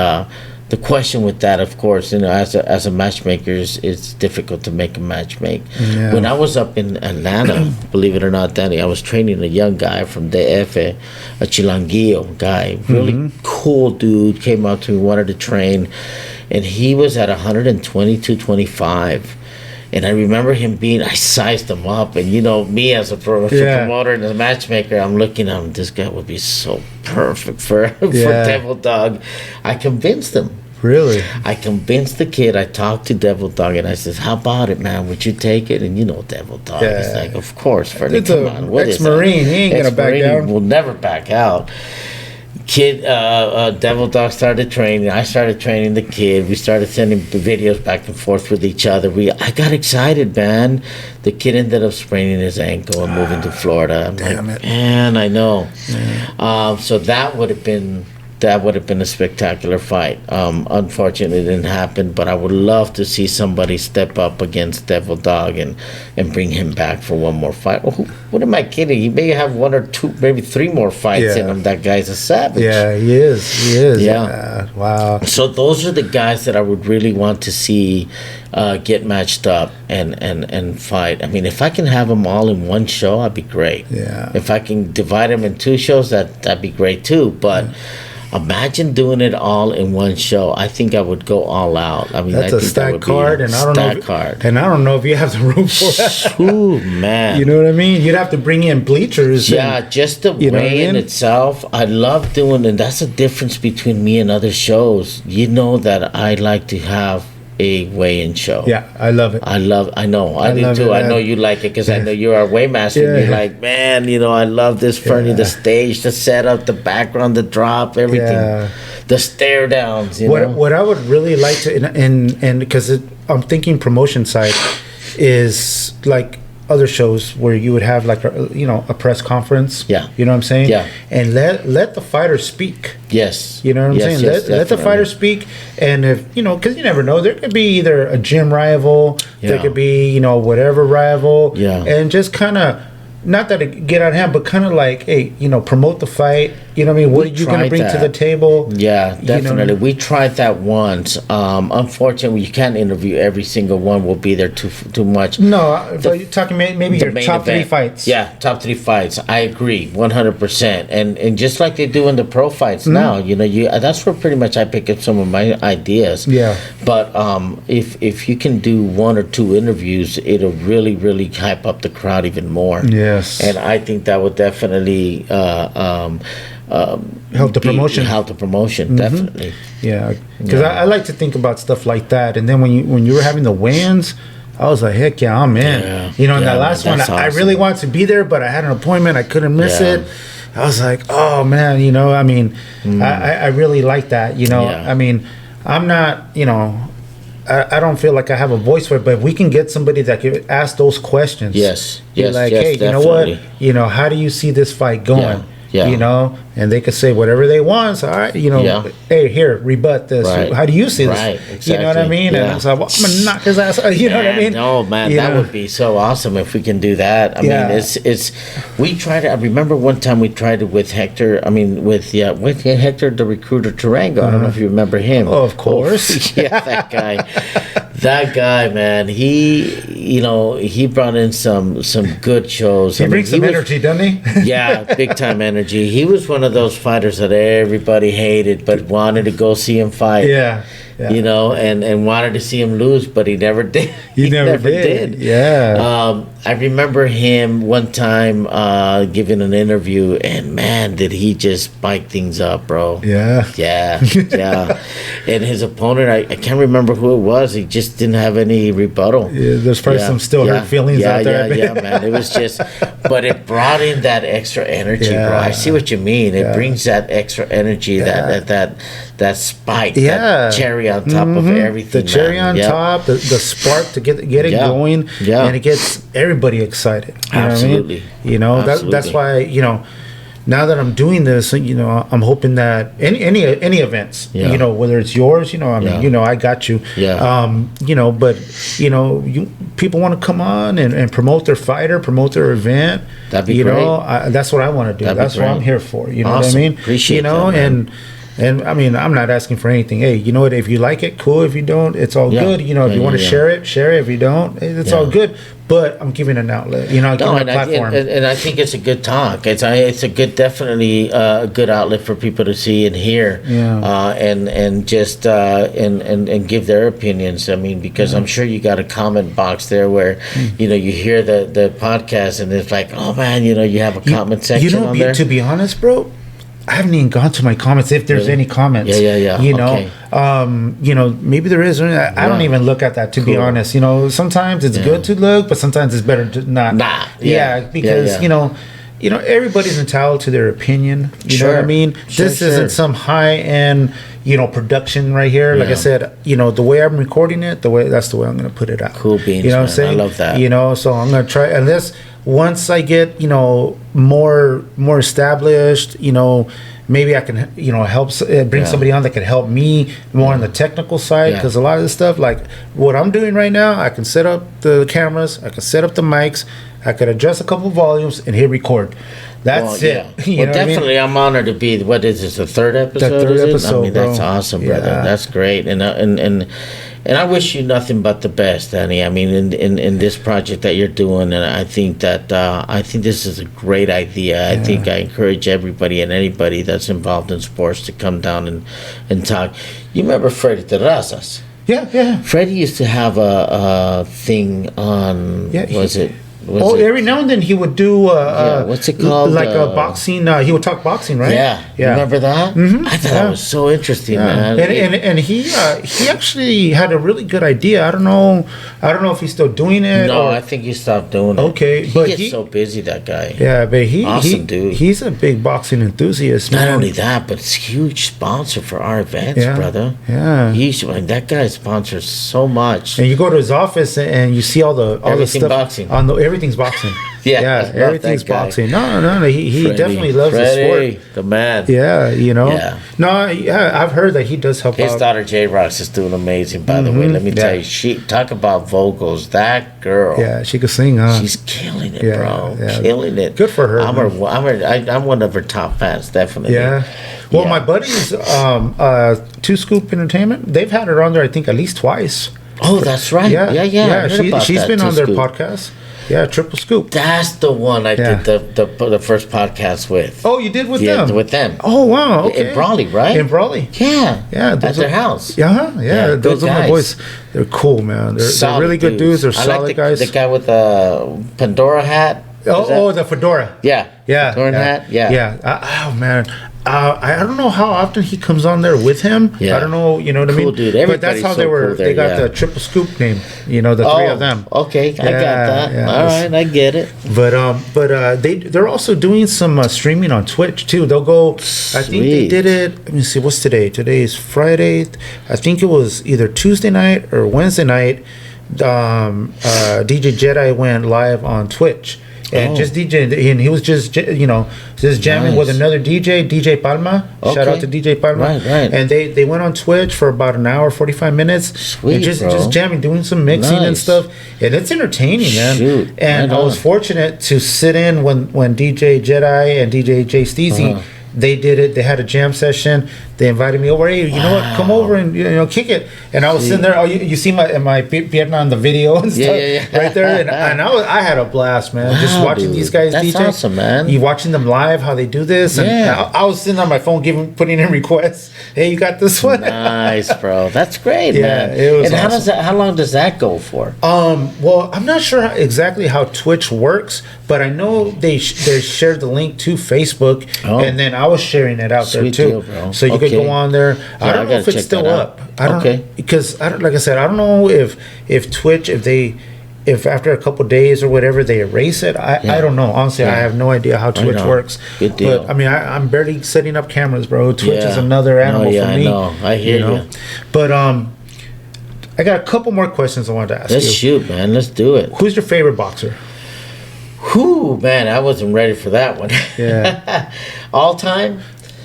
the question with that, of course, as a matchmaker, it's difficult to make a matchmake. Yeah. When I was up in Atlanta, believe it or not, Danny, I was training a young guy from DF, a Chilanguillo guy, really cool dude, came out to me, wanted to train, and he was at 122.25. And I remember him I sized him up, and me as a promoter and a matchmaker, I'm looking at him, this guy would be so perfect for Devil Dog. I convinced him. Really? I convinced the kid. I talked to Devil Dog, and I says, how about it, man? Would you take it? And Devil Dog is like, of course, Fernie, come on. What ex-Marine. He ain't going to back down. Will never back out. Kid, Devil Dog started training. I started training the kid. We started sending videos back and forth with each other. I got excited, man. The kid ended up spraining his ankle and moving to Florida. I'm like, man, I know. Yeah. So that would have been a spectacular fight. Unfortunately, it didn't happen, but I would love to see somebody step up against Devil Dog and bring him back for one more fight. Well, what am I kidding? He may have one or two, maybe three more fights in him. That guy's a savage. Yeah, he is. Yeah. Wow. So those are the guys that I would really want to see get matched up and fight. I mean, if I can have them all in one show, I'd be great. Yeah. If I can divide them in two shows, that'd be great too. But imagine doing it all in one show. I think I would go all out. I mean, that's a stack card, and I don't know if you have the room for that. Ooh, man. You know what I mean? You'd have to bring in bleachers. Yeah, just the weigh-in itself. I love doing, and that's the difference between me and other shows. You know that I like to have a weigh-in show. Yeah, I love it. I know. I do too. I know you like it because I know you're a weighmaster. Yeah. You're like, man, I love this, Fernie, the stage, the setup, the background, the drop, everything, the stare downs. What I would really like to, and because I'm thinking promotion side, is like other shows where you would have like a press conference. Yeah. You know what I'm saying? Yeah. And let the fighter speak. Yes. You know what I'm saying? Let the fighter speak. And if, because you never know, there could be either a gym rival, there could be, whatever rival. Yeah. And just kind of, not that it get out of hand, but kind of like, hey, promote the fight. You know what I mean? What are you going to bring to the table? Yeah, definitely. We tried that once. Unfortunately, you can't interview every single one. Will be there too much. No, but you're talking maybe your top event. 3 fights. Yeah, top 3 fights. I agree, 100%. And just like they do in the pro fights now, that's where pretty much I pick up some of my ideas. Yeah. But if you can do 1 or 2 interviews, it'll really, really hype up the crowd even more. Yes. And I think that would definitely help the promotion. Definitely. Yeah, because I like to think about stuff like that. And then when you were having the weigh-ins, I was like, heck yeah, I'm in. And that last one, awesome. I really wanted to be there, but I had an appointment, I couldn't miss it. I was like, oh man, I mean, I really like that. I mean, I'm not, I don't feel like I have a voice for it, but if we can get somebody that can ask those questions. Yes. Like, hey, definitely. you know what? How do you see this fight going? Yeah. And they could say whatever they want. So, all right, hey, here, rebut this. Right. How do you see this? Right, exactly. You know what I mean? Yeah. And so I'm going to knock his ass out. You know what I mean? No, man, that would be so awesome if we can do that. I mean, we tried it. I remember one time we tried it with Hector. I mean, with Hector, the recruiter Tarango. I don't know if you remember him. Oh, of course. Yeah, that guy. That guy, man, he brought in some good shows. He brings some energy, doesn't he? Yeah, big time energy. He was one of those fighters that everybody hated but wanted to go see him fight. Yeah. And wanted to see him lose, but he never did. He never did. Yeah. I remember him one time giving an interview, and man, did he just spike things up, bro. Yeah. And his opponent, I can't remember who it was. He just didn't have any rebuttal. Yeah, there's probably some still hurt feelings out there. Yeah, man. It was just, but it brought in that extra energy, bro. I see what you mean. It brings that extra energy, that spike, that cherry on top of everything. The cherry on top, the spark to get it going, and it gets everybody excited. Absolutely. What I mean? That's why now that I'm doing this, I'm hoping that any events, whether it's yours, I got you. Yeah. But people want to come on and promote their fighter, promote their event. That'd be great. That's what I want to do. That's what I'm here for. You know what I mean? Appreciate that, man. And I mean, I'm not asking for anything. Hey, you know what? If you like it, cool. If you don't, it's all good. If you want to share it, share it. If you don't, it's all good. But I'm giving an outlet. Giving a platform. And I think it's a good talk. It's a definitely a good outlet for people to see and hear. Yeah. And just and give their opinions. I mean, because I'm sure you got a comment box there where you hear the podcast and it's like, oh man, you have a comment section on there. To be honest, bro, I haven't even gone to my comments if there's any comments. Yeah. Okay. Maybe there is. I don't even look at that, to be honest. Sometimes it's good to look, but sometimes it's better to not. Because everybody's entitled to their opinion. You know what I mean? This isn't some high-end, production right here. Like I said, the way I'm recording it, that's the way I'm going to put it out. Cool beans, you know what I'm saying? I love that. So I'm going to try, unless once I get, more established, maybe I can, help bring somebody on that can help me more on the technical side. Because a lot of this stuff, like what I'm doing right now, I can set up the cameras, I can set up the mics, I could adjust a couple volumes and hit record. That's it. Well, definitely, I'm honored to be. What is this? The third episode? The third episode. I mean, that's awesome, brother. That's great. And I wish you nothing but the best, Danny. I mean, in this project that you're doing, and I think that this is a great idea. I think I encourage everybody and anybody that's involved in sports to come down and talk. You remember Freddy Terrazas? Yeah. Freddie used to have a thing on. Every now and then he would do what's it called? Like a boxing. He would talk boxing, right? Yeah. Remember that? Mm-hmm. I thought that was so interesting, man. And he actually had a really good idea. I don't know if he's still doing it. No, I think he stopped doing it. Okay, but he gets so busy, that guy. Yeah, but awesome dude. He's a big boxing enthusiast. Not only that, but it's a huge sponsor for our events, brother. Yeah, that guy sponsors so much. And you go to his office and you see all the stuff boxing. Everything's boxing. Everything's boxing. No. He definitely loves the sport. The man. Yeah. No, I've heard that he does help His out. daughter J Rocks is doing amazing, by the way. Let me tell you, she talk about vocals. That girl. Yeah, she can sing, huh? She's killing it, bro. Killing it. Good for her. I'm one of her top fans, definitely. Yeah. Well, my buddies, Two Scoop Entertainment, they've had her on there, I think, at least twice. Oh, that's right. Yeah. She's been on their podcast. Yeah, Triple Scoop. That's the one I did the first podcast with. Oh, you did with them? Yeah, with them. Oh, wow. Okay. In Brawley, right? In Brawley. Yeah. At their house. Yeah. Those are my boys. They're cool, man. They're really good dudes. They're solid guys. The guy with the Pandora hat. The fedora. Yeah. Fedora hat. Yeah. Oh, man. I don't know how often he comes on there with him. Yeah. I don't know, you know what I mean? Cool dude. But that's how they were. Cool there, they got the Triple Scoop name. The three of them. Okay, I got that. Yeah, all right, I get it. But they're also doing some streaming on Twitch too. They'll go. Sweet. I think they did it. Let me see. What's today? Today is Friday. I think it was either Tuesday night or Wednesday night. DJ Jedi went live on Twitch. And just DJing, and he was just jamming with another DJ Palma. Okay. Shout out to DJ Palma. Right. And they went on Twitch for about an hour, 45 minutes. Sweet, and just jamming, doing some mixing and stuff. And it's entertaining, man. Shoot, and I was fortunate to sit in when DJ Jedi and DJ J Steezy, they did it. They had a jam session. They invited me over. Hey, you know what? Come over and kick it. And I was sitting there. Oh, you see my pierna on the video and stuff right there. And I had a blast, man. Wow, just watching these guys That's DJ. That's awesome, man. You watching them live, how they do this. And I was sitting on my phone putting in requests. Hey, you got this one? Nice, bro. That's great, man. It was. And awesome. how long does that go for? Well, I'm not sure exactly how Twitch works, but I know they shared the link to Facebook, and then I was sharing it out there too. Deal, bro. So you could go on there. I don't know if it's still up. I don't, because like I said, I don't know if Twitch, if after a couple days or whatever they erase it. I don't know. Honestly, I have no idea how Twitch works. Good deal. But I mean, I'm barely setting up cameras, bro. Twitch is another animal for me. I know. I hear you. But I got a couple more questions I wanted to ask you. Let's shoot, man. Let's do it. Who's your favorite boxer? Whew, man, I wasn't ready for that one. Yeah. All time?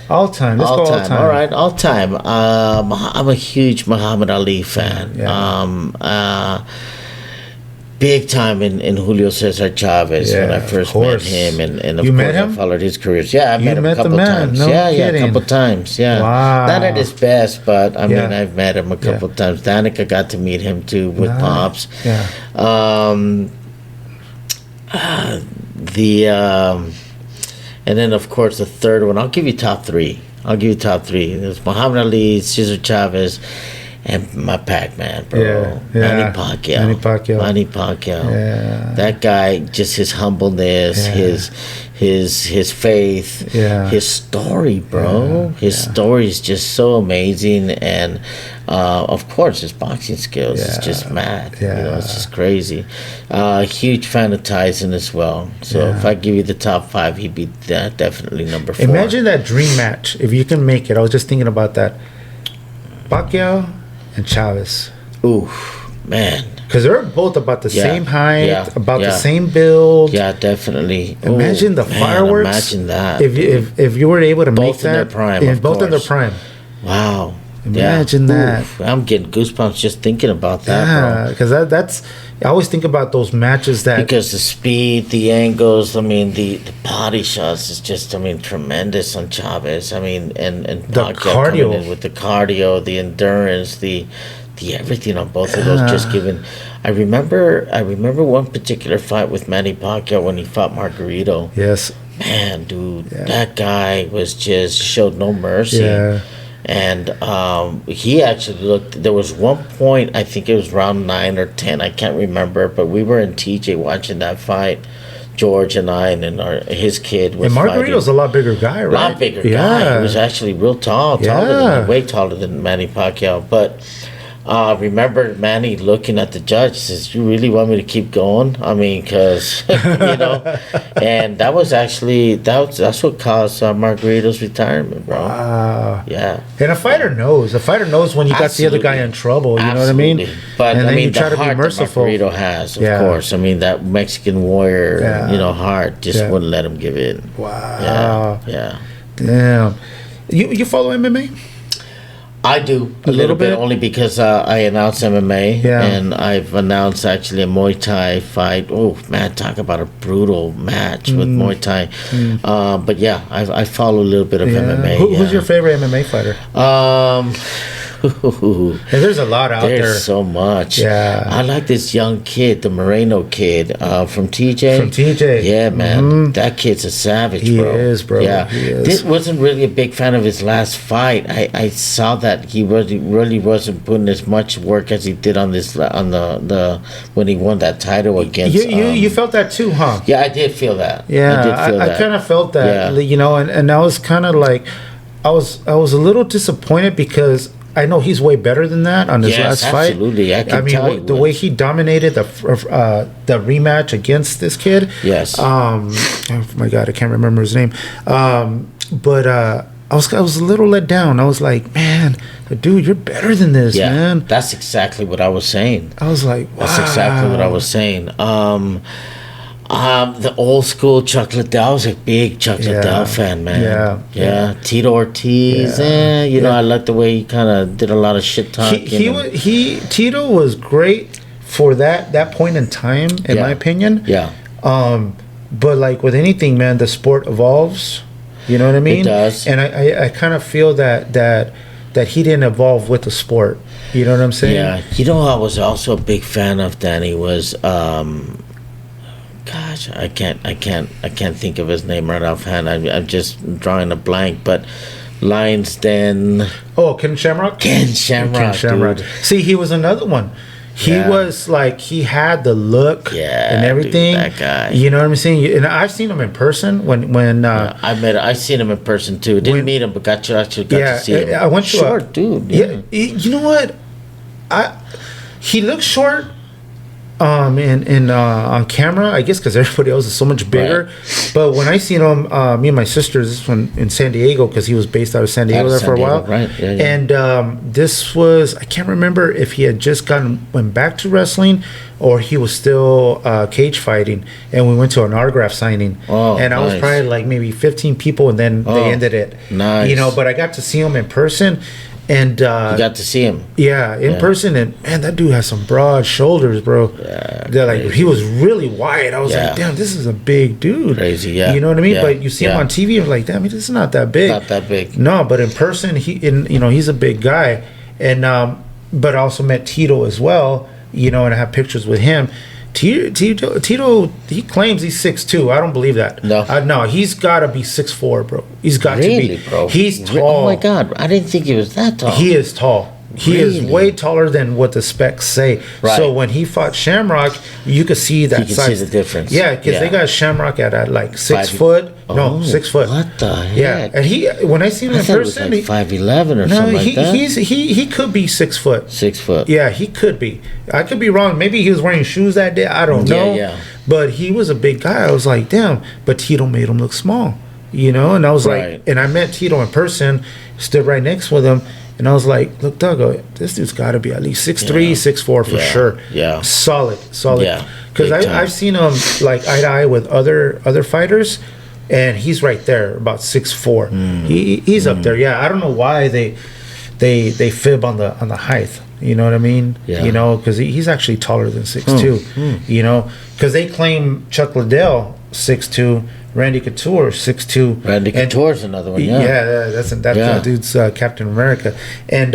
All time. Let's go all time. All right, all time. I'm a huge Muhammad Ali fan. Yeah. Big time in Julio Cesar Chavez when I first met him, and of course I followed his career. Yeah, I met him a couple times. No kidding. A couple times. Yeah, wow. Not at his best, but I mean I've met him a couple times. Danica got to meet him too with Pops. Yeah. And then of course the third one. I'll give you top three. There's Muhammad Ali, Cesar Chavez, and my Pac-Man, bro. Manny Pacquiao. Yeah. That guy, just his humbleness, his faith, his story, bro. His story is just so amazing, and of course his boxing skills is just mad. It's just crazy. Huge fan of Tyson as well. So if I give you the top five, he'd be definitely number 4. Imagine that dream match if you can make it. I was just thinking about that. Pacquiao and Chavez. Ooh, man. Because they're both about the same height, about the same build. Yeah, definitely. Imagine the fireworks. Imagine that. If you were able to make that. Both in their prime, both in their prime. Wow. Imagine that. Oof, I'm getting goosebumps just thinking about that, bro. Because that's... I always think about those matches that... Because the speed, the angles, I mean, the body shots is just, I mean, tremendous on Chavez. I mean, and the cardio. Coming in with the cardio, the endurance, the everything on both of those just given... I remember one particular fight with Manny Pacquiao when he fought Margarito. Yes. Man, dude, that guy was just... showed no mercy. Yeah. And he actually looked. There was one point, I think it was round 9 or 10, I can't remember, but we were in TJ watching that fight, George and I, and then his kid was. And Margarito's a lot bigger guy, right? A lot bigger guy. He was actually real tall, way taller than Manny Pacquiao. But remember Manny looking at the judge, says, "You really want me to keep going?" I mean, because and that was actually that's what caused Margarito's retirement, bro. Wow. Yeah. And a fighter knows when you got the other guy in trouble. You know what I mean? But and I then mean, you try to be merciful. That Margarito has, of course. I mean, that Mexican warrior, heart just wouldn't let him give in. Wow. Yeah. Damn. You follow MMA? I do a little bit only because I announced MMA and I've announced actually a Muay Thai fight. Oh man, talk about a brutal match with Muay Thai. But yeah, I follow a little bit of MMA. Who's your favorite MMA fighter? There's a lot out there. There's so much. Yeah. I like this young kid, the Moreno kid from TJ. From TJ. Yeah, man. That kid's a savage, bro. He is, bro. Yeah. He is. This wasn't really a big fan of his last fight. I saw that he really wasn't putting as much work as he did on this the when he won that title against. You felt that too, huh? Yeah, I did feel that. Yeah, I kind of felt that. Yeah. And I was kind of like, I was a little disappointed because I know he's way better than that on his last fight. Absolutely, I mean, the way he dominated the rematch against this kid. Yes. Oh my God, I can't remember his name. But I was a little let down. I was like, man, dude, you're better than this, man. That's exactly what I was saying. I was like, wow. That's exactly what I was saying. The old school Chuck Liddell, was a big Chuck Liddell fan, man. Yeah. Tito Ortiz, I like the way he kind of did a lot of shit talking. Tito was great for that point in time, in my opinion. Yeah. But like with anything, man, the sport evolves. You know what I mean? It does. And I kind of feel that he didn't evolve with the sport. You know what I'm saying? Yeah. You know, I was also a big fan of Danny was. Gosh, I can't think of his name right offhand. I'm just drawing a blank. But Lions Den. Oh, Ken Shamrock. Ken Shamrock. Dude. See, he was another one. He was like, he had the look and everything. Dude, that guy. You know what I'm saying? And I've seen him in person when I've seen him in person too. Didn't meet him, but got to see him. I went to short dude. Yeah. You know what? He looks short. in on camera, I guess, because everybody else is so much bigger. Right. But when I seen him, me and my sister, this one in San Diego, because he was based out of San Diego for a while. Right. Yeah, yeah. And this was, I can't remember if he had just went back to wrestling or he was still cage fighting. And we went to an autograph signing. Oh, and I was probably like maybe 15 people, and then they ended it. Nice. But I got to see him in person. And you got to see him, in person, and man, that dude has some broad shoulders, bro. Yeah, they're like he was really wide. I was like, damn, this is a big dude. Crazy, yeah. You know what I mean? Yeah. But you see him on TV, you're like, damn, this is not that big. Not that big. No, but in person, he's a big guy, and but I also met Tito as well. And I have pictures with him. Tito, he claims he's 6'2". I don't believe that. No, he's got to be 6'4", bro. He's got to be. Bro? He's tall. Oh my God, I didn't think he was that tall. He is tall. He is way taller than what the specs say. Right. So when he fought Shamrock, you could see that size. You see the difference. Yeah, because they got Shamrock at like 6 foot. No, 6 foot. What the heck? Yeah, and when I seen him in person, he was like 5'11" or something like that. He could be 6 foot. 6 foot. Yeah, he could be. I could be wrong. Maybe he was wearing shoes that day. I don't know. Yeah. But he was a big guy. I was like, damn. But Tito made him look small. And I was like, and I met Tito in person, stood right next with him. And I was like, look, Doug, this dude's got to be at least 6'3", 6'4" for sure. Yeah. Solid. Yeah. Because I've seen him like eye to eye with other fighters, and he's right there, about 6'4". He's up there. Yeah, I don't know why they fib on the height. You know what I mean? Yeah. Because he's actually taller than 6'2". Because they claim Chuck Liddell 6'2". Randy Couture, 6'2". Randy Couture's another one, yeah. That dude's Captain America. And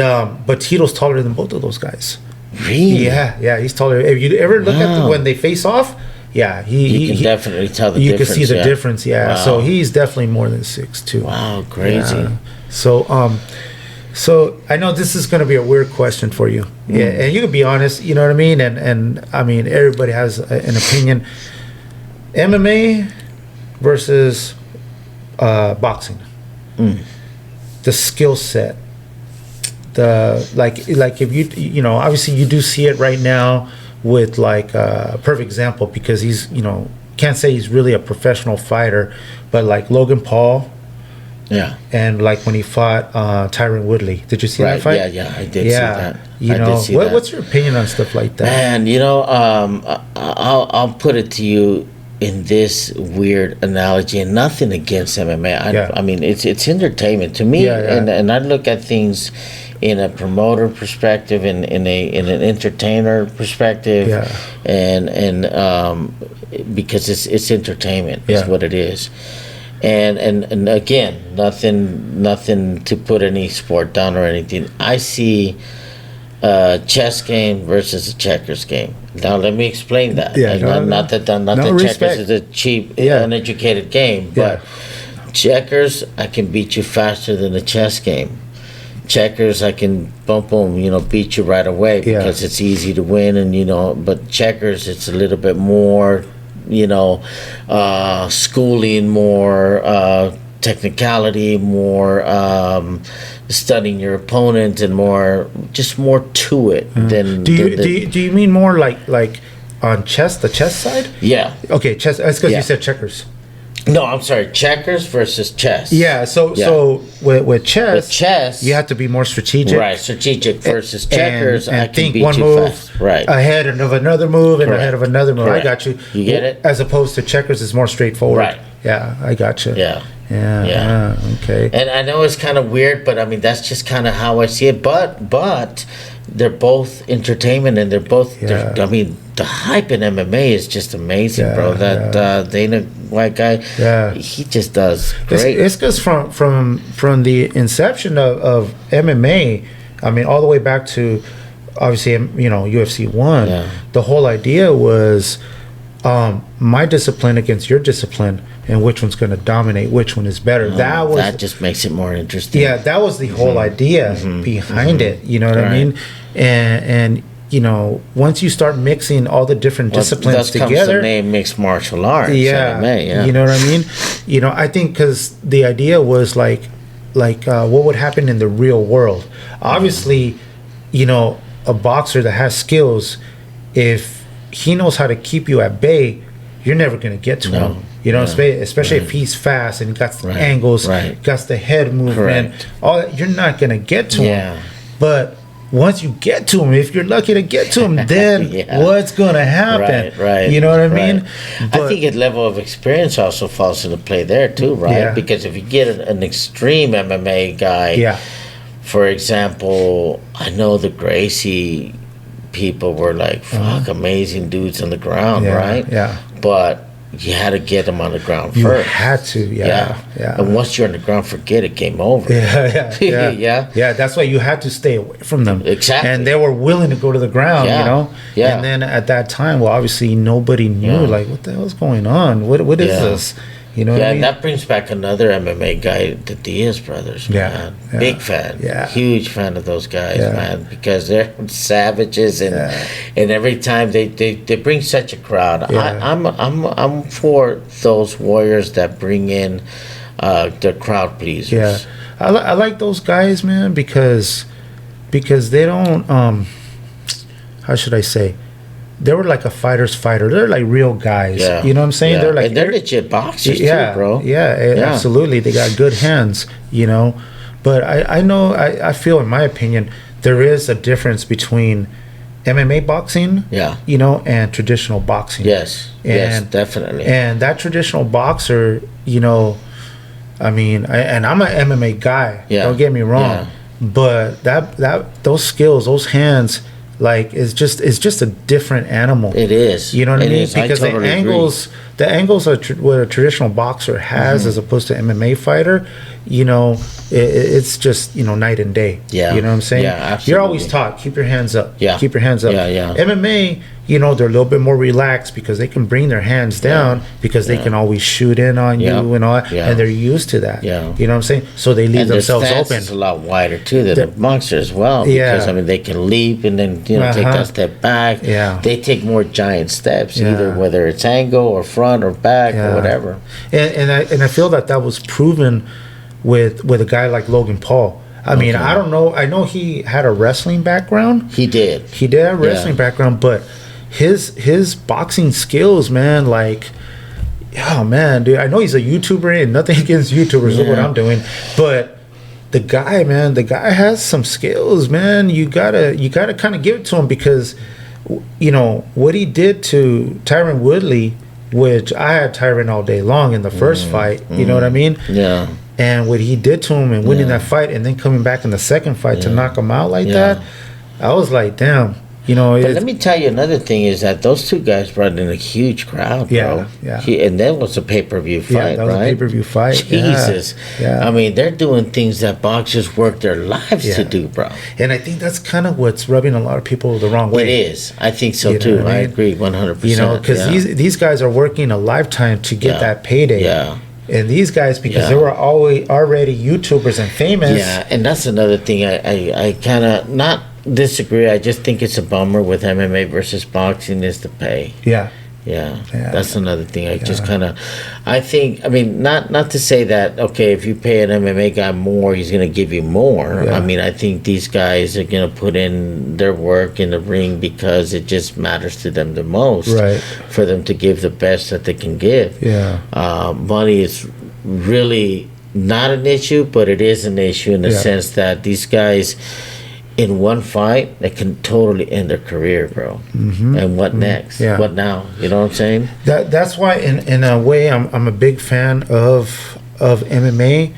but Tito's taller than both of those guys. Really? Yeah, he's taller. If you ever look at when they face off, you can definitely tell the difference. You can see the difference, Wow. So he's definitely more than 6'2". Wow, crazy. Yeah. So I know this is going to be a weird question for you. Yeah, and you can be honest, you know what I mean? And I mean, everybody has an opinion. MMA versus boxing, the skill set, the like if you obviously you do see it right now with like a perfect example, because he's can't say he's really a professional fighter, but like Logan Paul, and like when he fought Tyron Woodley. Did you see that fight? Yeah, I did see that. What's your opinion on stuff like that? Man, I'll put it to you in this weird analogy, and nothing against MMA. I mean, it's entertainment to me, and I look at things in a promoter perspective, in an entertainer perspective, and because it's entertainment is what it is. And again, nothing to put any sport down or anything. I see a chess game versus a checkers game. Now let me explain that. Not that checkers is a cheap, uneducated game, but checkers, I can beat you faster than a chess game. Checkers, I can beat you right away because it's easy to win, and but checkers, it's a little bit more, schooling, more technicality, more studying your opponent, and more to it than. Do you mean more like on chess, the chess side? Yeah. Okay, chess. That's because you said checkers. No, I'm sorry. Checkers versus chess. Yeah. So with chess, you have to be more strategic. Right. Strategic versus checkers. And I can think beat one you move fast. Right. ahead of another move and Correct. ahead of another move. Correct. I got you. You get it? As opposed to checkers, is more straightforward. Right. Yeah, I got you. Yeah. Okay. And I know it's kind of weird, but I mean that's just kind of how I see it. But they're both entertainment, and they're both. I mean, the hype in MMA is just amazing, bro. That Dana White guy, he just does great. It's because from the inception of MMA, I mean, all the way back to obviously UFC 1. The whole idea was my discipline against your discipline, and which one's going to dominate, which one is better. That just makes it more interesting. Yeah, that was the whole idea behind it. You know what I mean? And once you start mixing all the different disciplines together, comes the name mixed martial arts. MMA, you know what I mean? I think because the idea was like what would happen in the real world. Obviously, a boxer that has skills, if he knows how to keep you at bay. You're never gonna get to him. You know, especially if he's fast and he got the angles, got the head movement. All that, you're not gonna get to him. But once you get to him, if you're lucky to get to him, then what's gonna happen? Right. You know what I mean? But I think a level of experience also falls into play there too, right? Yeah. Because if you get an extreme MMA guy, for example, I know the Gracie people were like, fuck, amazing dudes on the ground, right? Yeah. But you had to get them on the ground you first. You had to, yeah. And once you're on the ground, forget it, game over. Yeah, that's why you had to stay away from them. Exactly. And they were willing to go to the ground, you know? And then at that time, well, obviously nobody knew, like, what the hell's going on? What is this? You know what I mean? That brings back another MMA guy, the Diaz brothers, man. Big fan. Huge fan of those guys, man, because they're savages and every time they bring such a crowd. I'm for those warriors that bring in the crowd pleasers. Yeah. I like those guys, man, because they don't how should I say? They were like a fighter's fighter. They're like real guys. You know what I'm saying? They're like, and they're legit boxers too, bro. Absolutely. They got good hands, you know. But I feel, in my opinion, there is a difference between MMA boxing, you know, and traditional boxing. Yes, definitely. And that traditional boxer, you know, I mean, and I'm an MMA guy. Don't get me wrong. But those skills, those hands, like, it's just a different animal. It is. You know what I mean? Is. Because I totally the angles are what a traditional boxer has as opposed to MMA fighter. You know, it's just, you know, night and day. You know what I'm saying? Absolutely. You're always taught, keep your hands up. Keep your hands up. MMA, you know, they're a little bit more relaxed because they can bring their hands down because they can always shoot in on you and all that, and they're used to that. You know what I'm saying? So they leave themselves open. It's a lot wider too than the boxer as well. Because I mean, they can leap and then, you know, take that step back. They take more giant steps, either whether it's angle or front or back or whatever. And I feel that was proven with a guy like Logan Paul. I mean, I don't know. I know he had a wrestling background. He did have a wrestling background, but his boxing skills, man, like, oh man, dude, I know he's a YouTuber and nothing against YouTubers is what I'm doing, but the guy has some skills, man. You gotta kind of give it to him, because, you know, what he did to Tyron Woodley, which I had Tyron all day long in the first fight, you know what I mean? And what he did to him and winning that fight and then coming back in the second fight to knock him out like that, I was like, damn. You know, but let me tell you another thing is that those two guys brought in a huge crowd, bro. And that was a pay-per-view fight, that was a pay-per-view fight. Jesus. I mean, they're doing things that boxers work their lives to do, bro. And I think that's kind of what's rubbing a lot of people the wrong way. It is. I think so, you too. I agree 100%. You know, because these guys are working a lifetime to get that payday. And these guys, because they were already YouTubers and famous. And that's another thing I kind of not disagree. I just think it's a bummer with MMA versus boxing is the pay. That's another thing. I just kind of, I think, I mean, not to say that, okay, if you pay an MMA guy more, he's going to give you more. I mean, I think these guys are going to put in their work in the ring because it just matters to them the most. For them to give the best that they can give. Money is really not an issue, but it is an issue in the sense that these guys, in one fight, they can totally end their career, bro. And what next? What now? You know what I'm saying? That's why, in a way, I'm a big fan of MMA,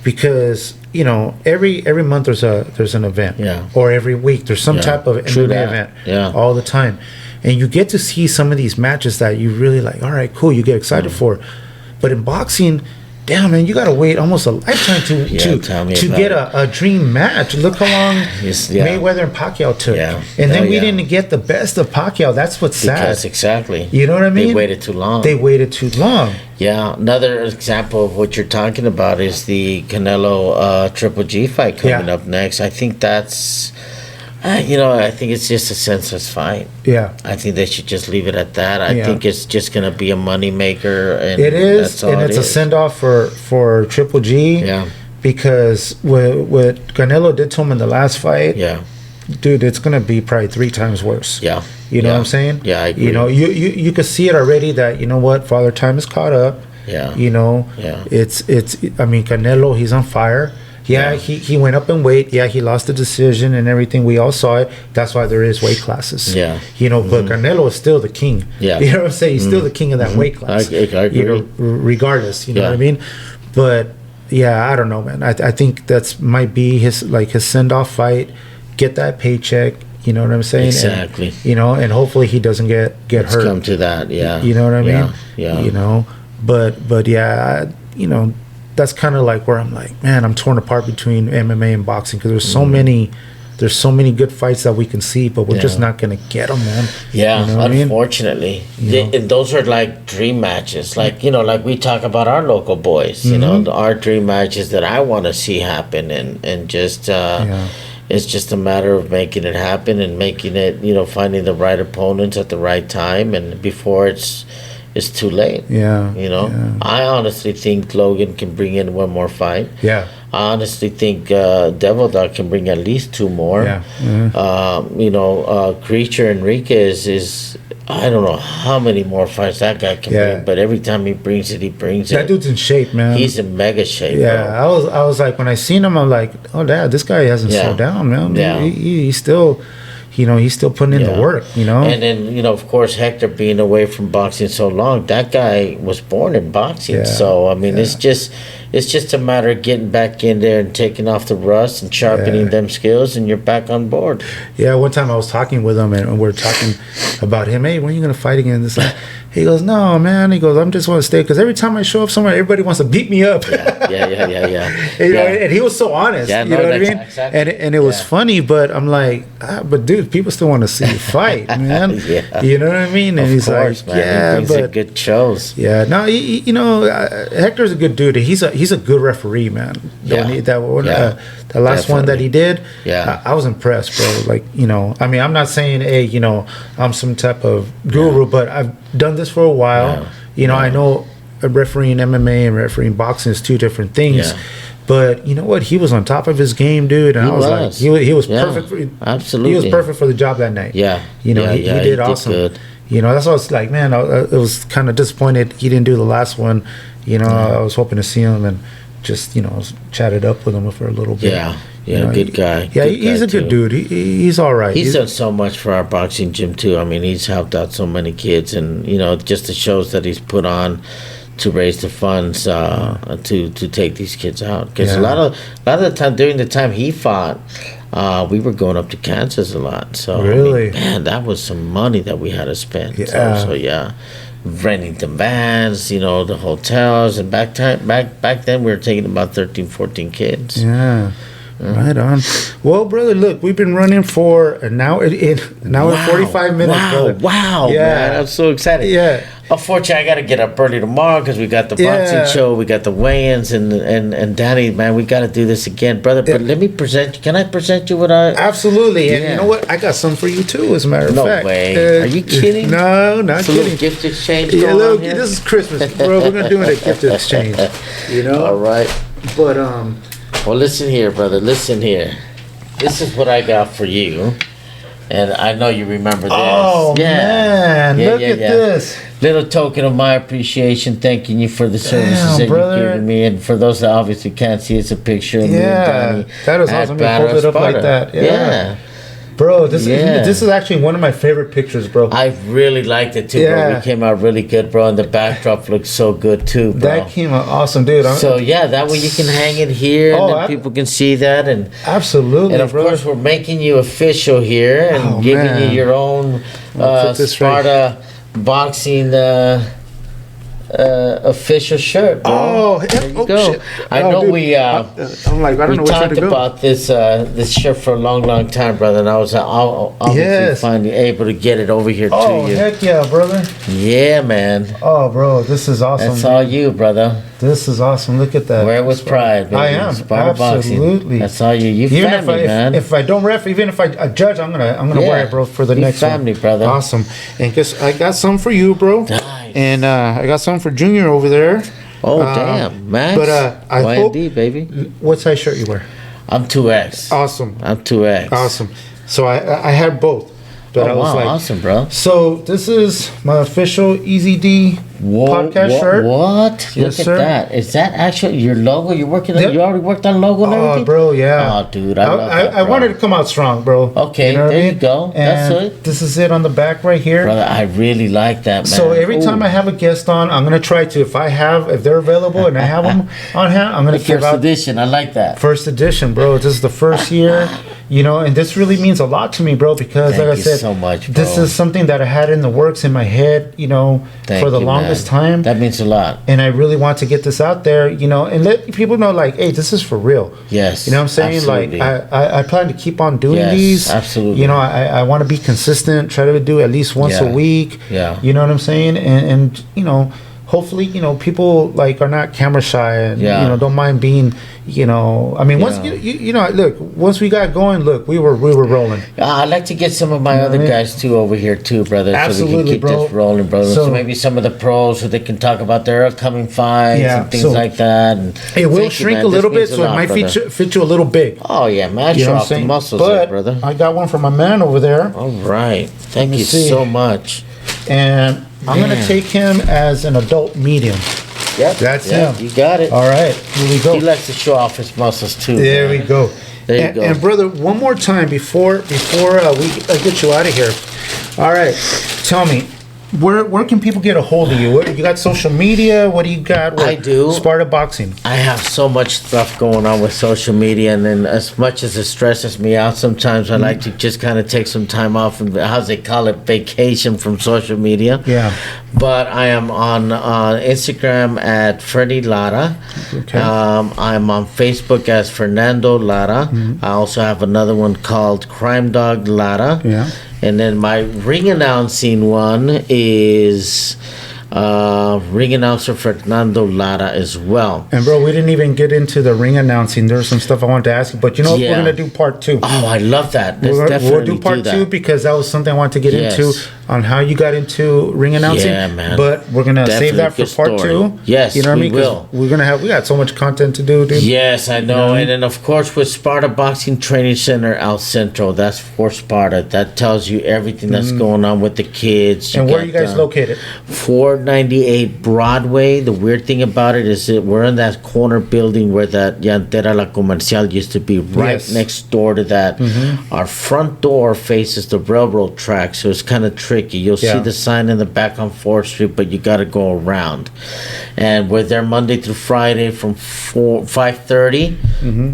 because, you know, every month there's an event, or every week there's some type of MMA event, all the time, and you get to see some of these matches that you really like. All right, cool, you get excited for, but in boxing, damn, man, you gotta wait almost a lifetime to get a dream match. Look how long Mayweather and Pacquiao took, and then we didn't get the best of Pacquiao. That's what's sad. Exactly. You know what I mean? They waited too long. Another example of what you're talking about is the Canelo Triple G fight coming up next. I think that's. You know, I think it's just a senseless fight. I think they should just leave it at that. I think it's just going to be a money maker. And it is, and it's a send-off for Triple G. Because what Canelo did to him in the last fight, dude, it's gonna be probably 3 times worse. Yeah. You know what I'm saying? Yeah, I agree. You know, you could see it already that, you know what, Father Time is caught up. Yeah. You know, it's I mean, Canelo, he's on fire. Yeah, he went up in weight. Yeah, he lost the decision and everything. We all saw it. That's why there is weight classes. Yeah. You know, but Canelo is still the king. Yeah. You know what I'm saying? He's still the king of that weight class. I agree. You know, regardless. You know what I mean? But yeah, I don't know, man. I think that's might be his send off fight. Get that paycheck. You know what I'm saying? Exactly. And, you know, and hopefully he doesn't get Let's hurt. Come to that. Yeah. You know what I mean? Yeah. You know, but yeah, you know, that's kind of like where I'm like, man, I'm torn apart between MMA and boxing because there's so many good fights that we can see, but we're just not gonna get them, man. Yeah, you know unfortunately, and those are like dream matches. Like, you know, like we talk about our local boys. You know, our dream matches that I want to see happen, and just it's just a matter of making it happen and making it. You know, finding the right opponents at the right time, and before it's too late. Yeah. You know, I honestly think Logan can bring in one more fight. Yeah. I honestly think Devil Dog can bring at least 2 more. Yeah. You know, Creature Enriquez is I don't know how many more fights that guy can bring, but every time he brings it, That dude's in shape, man. He's in mega shape. Yeah, bro. I was like, when I seen him, I'm like, oh, Dad, this guy hasn't slowed down, man. Yeah. He's still. You know, he's still putting in the work, you know? And then, you know, of course, Hector being away from boxing so long, that guy was born in boxing. Yeah. So, I mean, it's just a matter of getting back in there and taking off the rust and sharpening them skills, and you're back on board. Yeah, one time I was talking with him, and we were talking about him. Hey, when are you going to fight again? This He goes, no, man. He goes, I'm just want to stay because every time I show up somewhere, everybody wants to beat me up. Yeah. You know, and he was so honest. Yeah, you know what I mean? Exactly. And it was funny, but I'm like, but dude, people still want to see you fight, man. You know what I mean? And he's like, man. yeah, he brings good shows. Yeah, no, you know, Hector's a good dude. He's a good referee, man. The last one that he did, I was impressed, bro. Like, you know, I mean, I'm not saying, hey, you know, I'm some type of guru, but I've done this for a while. You know, I know refereeing MMA and refereeing boxing is 2 different things. But you know what? He was on top of his game, dude. And I was like, he was perfect. Absolutely, he was perfect for the job that night. You know, he did awesome. Good. You know, that's what I was like, man. I was kind of disappointed he didn't do the last one. You know, I was hoping to see him and just, you know, chatted up with him for a little bit. You know, good guy. Yeah, he's a good dude. He's all right. He's done so much for our boxing gym too. I mean, he's helped out so many kids, and you know, just the shows that he's put on to raise the funds to take these kids out. Because a lot of the time during the time he fought, we were going up to Kansas a lot. So really, I mean, man, that was some money that we had to spend. So renting the vans, you know, the hotels, and back then we were taking about 13, 14 kids. Right on. Well, brother, look, we've been running for an hour and 45 minutes, brother. Wow, man, I'm so excited. Unfortunately, I got to get up early tomorrow because we got the boxing show, we got the weigh-ins, and Danny, man, we got to do this again, brother. But let me present you. Can I present you with our... Absolutely. And you know what? I got some for you, too, as a matter of fact. No way. Are you kidding? No, not kidding. A little gift exchange going on here? This is Christmas, bro. We're going to do it a gift exchange. You know? All right. But, well, listen here, brother. Listen here. This is what I got for you. And I know you remember this. Oh, man. Look at this. Little token of my appreciation, thanking you for the services that you've given me. And for those that obviously can't see, it's a picture of me and Danny. That is awesome. You hold it up like that. Yeah. Bro, this is actually one of my favorite pictures, bro. I really liked it too, bro. We came out really good, bro, and the backdrop looks so good too, bro. That came out awesome, dude. So that way you can hang it here, and then people can see that, and absolutely, and of course we're making you official here and giving you your own Sparta boxing official shirt, bro. Oh, there you go. Shit. I know, dude. I'm like, I don't know where to go. We talked about this shirt for a long time, brother, and I was obviously finally able to get it over here to you. Oh, heck yeah, brother. Yeah, man. Oh, bro, this is awesome. That's all you, brother. This is awesome. Look at that. Wear it with pride, baby. I am. Sparta Absolutely. Boxing. That's all you. You even family, man. If I don't ref, even if I judge, I'm gonna wear it, bro, for the next family, one. brother. Awesome. And guess I got some for you, bro. Nice. And I got some for Junior over there. Oh, damn, Max. But I hope, baby. What size shirt you wear? I'm 2X. Awesome. I'm 2X. Awesome. So I had both. But I was like, awesome, bro. So this is my official EazyDpodcast shirt. What? Yes, Look at that. Is that actually your logo? You're working on, you already worked on logo and everything? Oh, bro, yeah. Oh, dude, I love that, bro. I wanted to come out strong, bro. Okay, you know there you go. And that's it. This is it on the back right here. Brother, I really like that, man. So every time I have a guest on, I'm going to try to, if they're available and I have them on hand, I'm going to give out. First edition, I like that. First edition, bro. This is the first year. And this really means a lot to me, bro, because like I said, so much, bro. This is something that I had in the works in my head, for the longest time. That means a lot. And I really want to get this out there, and let people know, like, hey, this is for real. Yes. You know what I'm saying? Absolutely. Like, I plan to keep on doing these. Absolutely. I want to be consistent, try to do at least once a week. Yeah. You know what I'm saying? And hopefully, people like are not camera shy and don't mind being, once look, once we got going, look, we were rolling. I'd like to get some of my other guys too over here too, brother. Absolutely, so we can keep bro. this rolling, brother. So maybe some of the pros so they can talk about their upcoming fights and things like that. And it will shrink a little bit, so it might fit you a little big. Oh yeah, man, show off the muscles, there, brother. I got one from my man over there. All right, thank you so much. And I'm going to take him as an adult medium. Yep. That's him. You got it. All right. Here we go. He likes to show off his muscles too. There we go. There you go. And brother, one more time before we get you out of here. All right. Tell me, where can people get a hold of you? You got social media? What do you got? I do. Sparta Boxing. I have so much stuff going on with social media, and then as much as it stresses me out, sometimes I like to just kind of take some time off and, how's they call it, vacation from social media. Yeah. But I am on Instagram at Freddy Lara. Okay. I'm on Facebook as Fernando Lara. I also have another one called Crime Dog Lara. Yeah. And then my ring announcing one is ring announcer Fernando Lara as well. And bro, we didn't even get into the ring announcing. There's some stuff I wanted to ask you, but we're going to do part 2. Oh, I love that. We'll do part 2 because that was something I wanted to get into on how you got into ring announcing. Yeah, man. But we're going to save that for part 2. Yes, you know what I mean? Will. We got so much content to do, dude. Yes, I know. And then, of course, with Sparta Boxing Training Center out Central, that's for Sparta. That tells you everything that's going on with the kids. And where are you guys located? 498 Broadway. The weird thing about it is that we're in that corner building where that Llantera La Comercial used to be, right next door to that. Our front door faces the railroad track, so it's kind of tricky. You'll see the sign in the back on 4th Street, but you got to go around. And we're there Monday through Friday from 5:30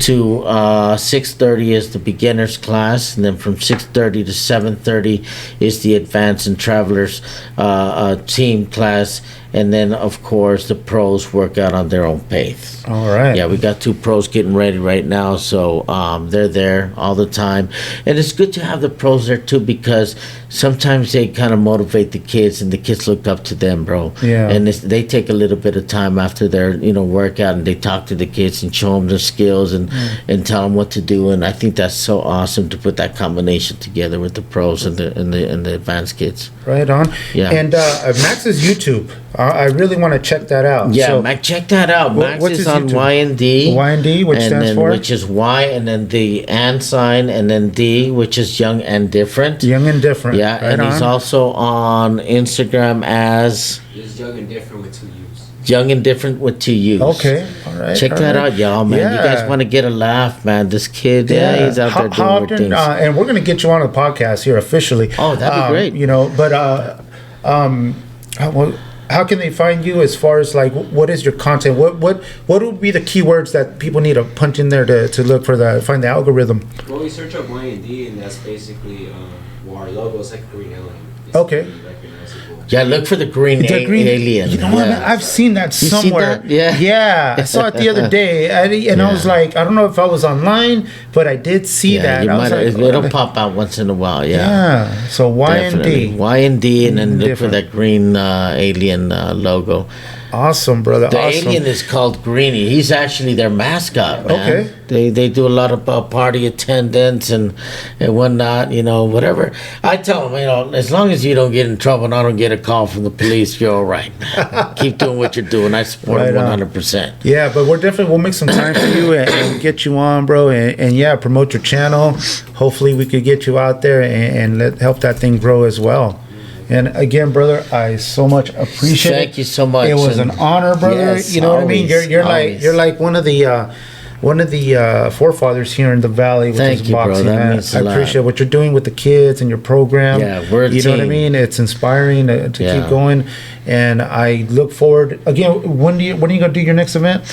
to 6:30 is the beginners class, and then from 6:30 to 7:30 is the advanced and travelers team class. And then, of course, the pros work out on their own pace. All right. Yeah, we got 2 pros getting ready right now, so they're there all the time. And it's good to have the pros there, too, because sometimes they kind of motivate the kids, and the kids look up to them, bro. Yeah. And they take a little bit of time after their, workout, and they talk to the kids and show them their skills and tell them what to do. And I think that's so awesome to put that combination together with the pros and the advanced kids. Right on. Yeah. And Max's YouTube. I really want to check that out. Yeah, so, Max, check that out. Max is on YND. YND, which stands for? Which is Y, and then the and sign, and then D, which is Young and Different. Young and Different. Yeah, right and he's also on Instagram as... Just Young and Different with 2 U's. Young and Different with 2 U's. Okay, all right. Check that out, y'all, man. Yeah. You guys want to get a laugh, man. This kid, he's out there doing weird things. And we're going to get you on the podcast here officially. Oh, that'd be great. How can they find you as far as like what is your content? What would be the keywords that people need to punch in there to look for find the algorithm? Well, we search up YND, and that's basically our logo is like a green alien. It's okay. Yeah, look for the green alien. You know what? I've seen that somewhere. See that? Yeah. I saw it the other day, and I was like, I don't know if I was online, but I did see that. It'll pop out once in a while. Yeah. So YND, YND, and then look for that green alien logo. Awesome, brother. The awesome. alien is called Greenie. He's actually their mascot, man. Okay. They do a lot of party attendance and whatnot, whatever. I tell them, as long as you don't get in trouble and I don't get a call from the police, you're all right. Keep doing what you're doing. I support it 100%. Yeah, but we'll make some time for you and get you on, bro, and yeah, promote your channel. Hopefully we could get you out there and help that thing grow as well. And again, brother, I so much appreciate it. Thank you so much. It was an honor, brother. Yes, you know what I mean? You're like one of the forefathers here in the valley with Thank this you, boxing. bro. That Man. means a I lot. appreciate what you're doing with the kids and your program. Yeah, we're a You know what I team. mean? It's inspiring to keep going. And I look forward. Again, when are you gonna do your next event?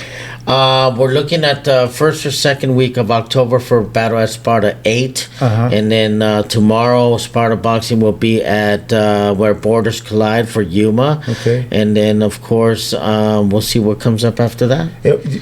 We're looking at the first or second week of October for Battle at Sparta 8. And then tomorrow, Sparta Boxing will be at where Borders Collide for Yuma. Okay. And then, of course, we'll see what comes up after that.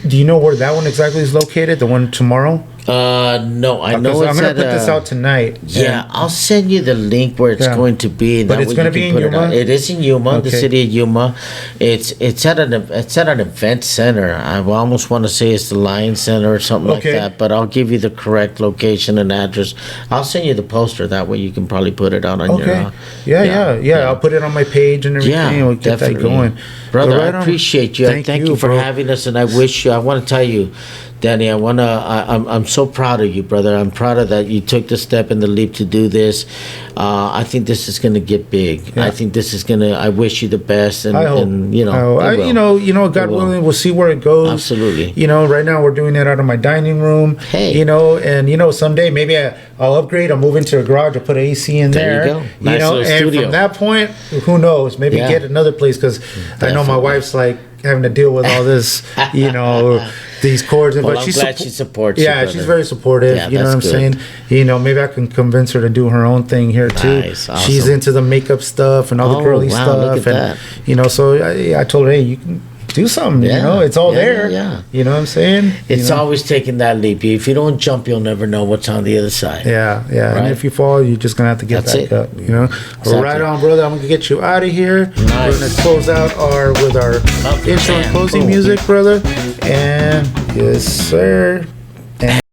Do you know where that one exactly is located? The one tomorrow? No, I know I'm it's gonna at put this out tonight. Yeah, I'll send you the link where it's going to be. But it's going to be in Yuma? It is in Yuma, the city of Yuma. It's at an event center. I almost want to say it's the Lion Center or something like that, but I'll give you the correct location and address. I'll send you the poster. That way you can probably put it out on your... Yeah. I'll put it on my page and everything. And we'll get that going. Brother, I appreciate you. Thank you for having us, and I want to tell you, Danny, I'm so proud of you, brother. I'm proud of that you took the step and the leap to do this. I think this is going to get big. I think this is going to, I wish you the best. And, I hope. God willing, we'll see where it goes. Absolutely. Right now we're doing it out of my dining room. Hey. And someday maybe I'll upgrade. I'll move into a garage. I'll put an AC in there. There you go. Nice little and studio. from that point, who knows? Maybe get another place, because I know my wife's like having to deal with all this, these cords. Well, but I'm glad she supports you, Yeah, brother. she's very supportive. Yeah, you know what I'm that's saying? Maybe I can convince her to do her own thing here too. Nice, awesome. She's into the makeup stuff and all the girly stuff. Look at and so I told her, hey, you can do something. It's all there. Yeah. You know what I'm saying? It's always taking that leap. If you don't jump, you'll never know what's on the other side. Yeah. Right? And if you fall, you're just gonna have to get back up. Exactly. Well, right on, brother. I'm gonna get you out of here. Nice. We're gonna close out with our intro and closing music, brother. And yes, sir.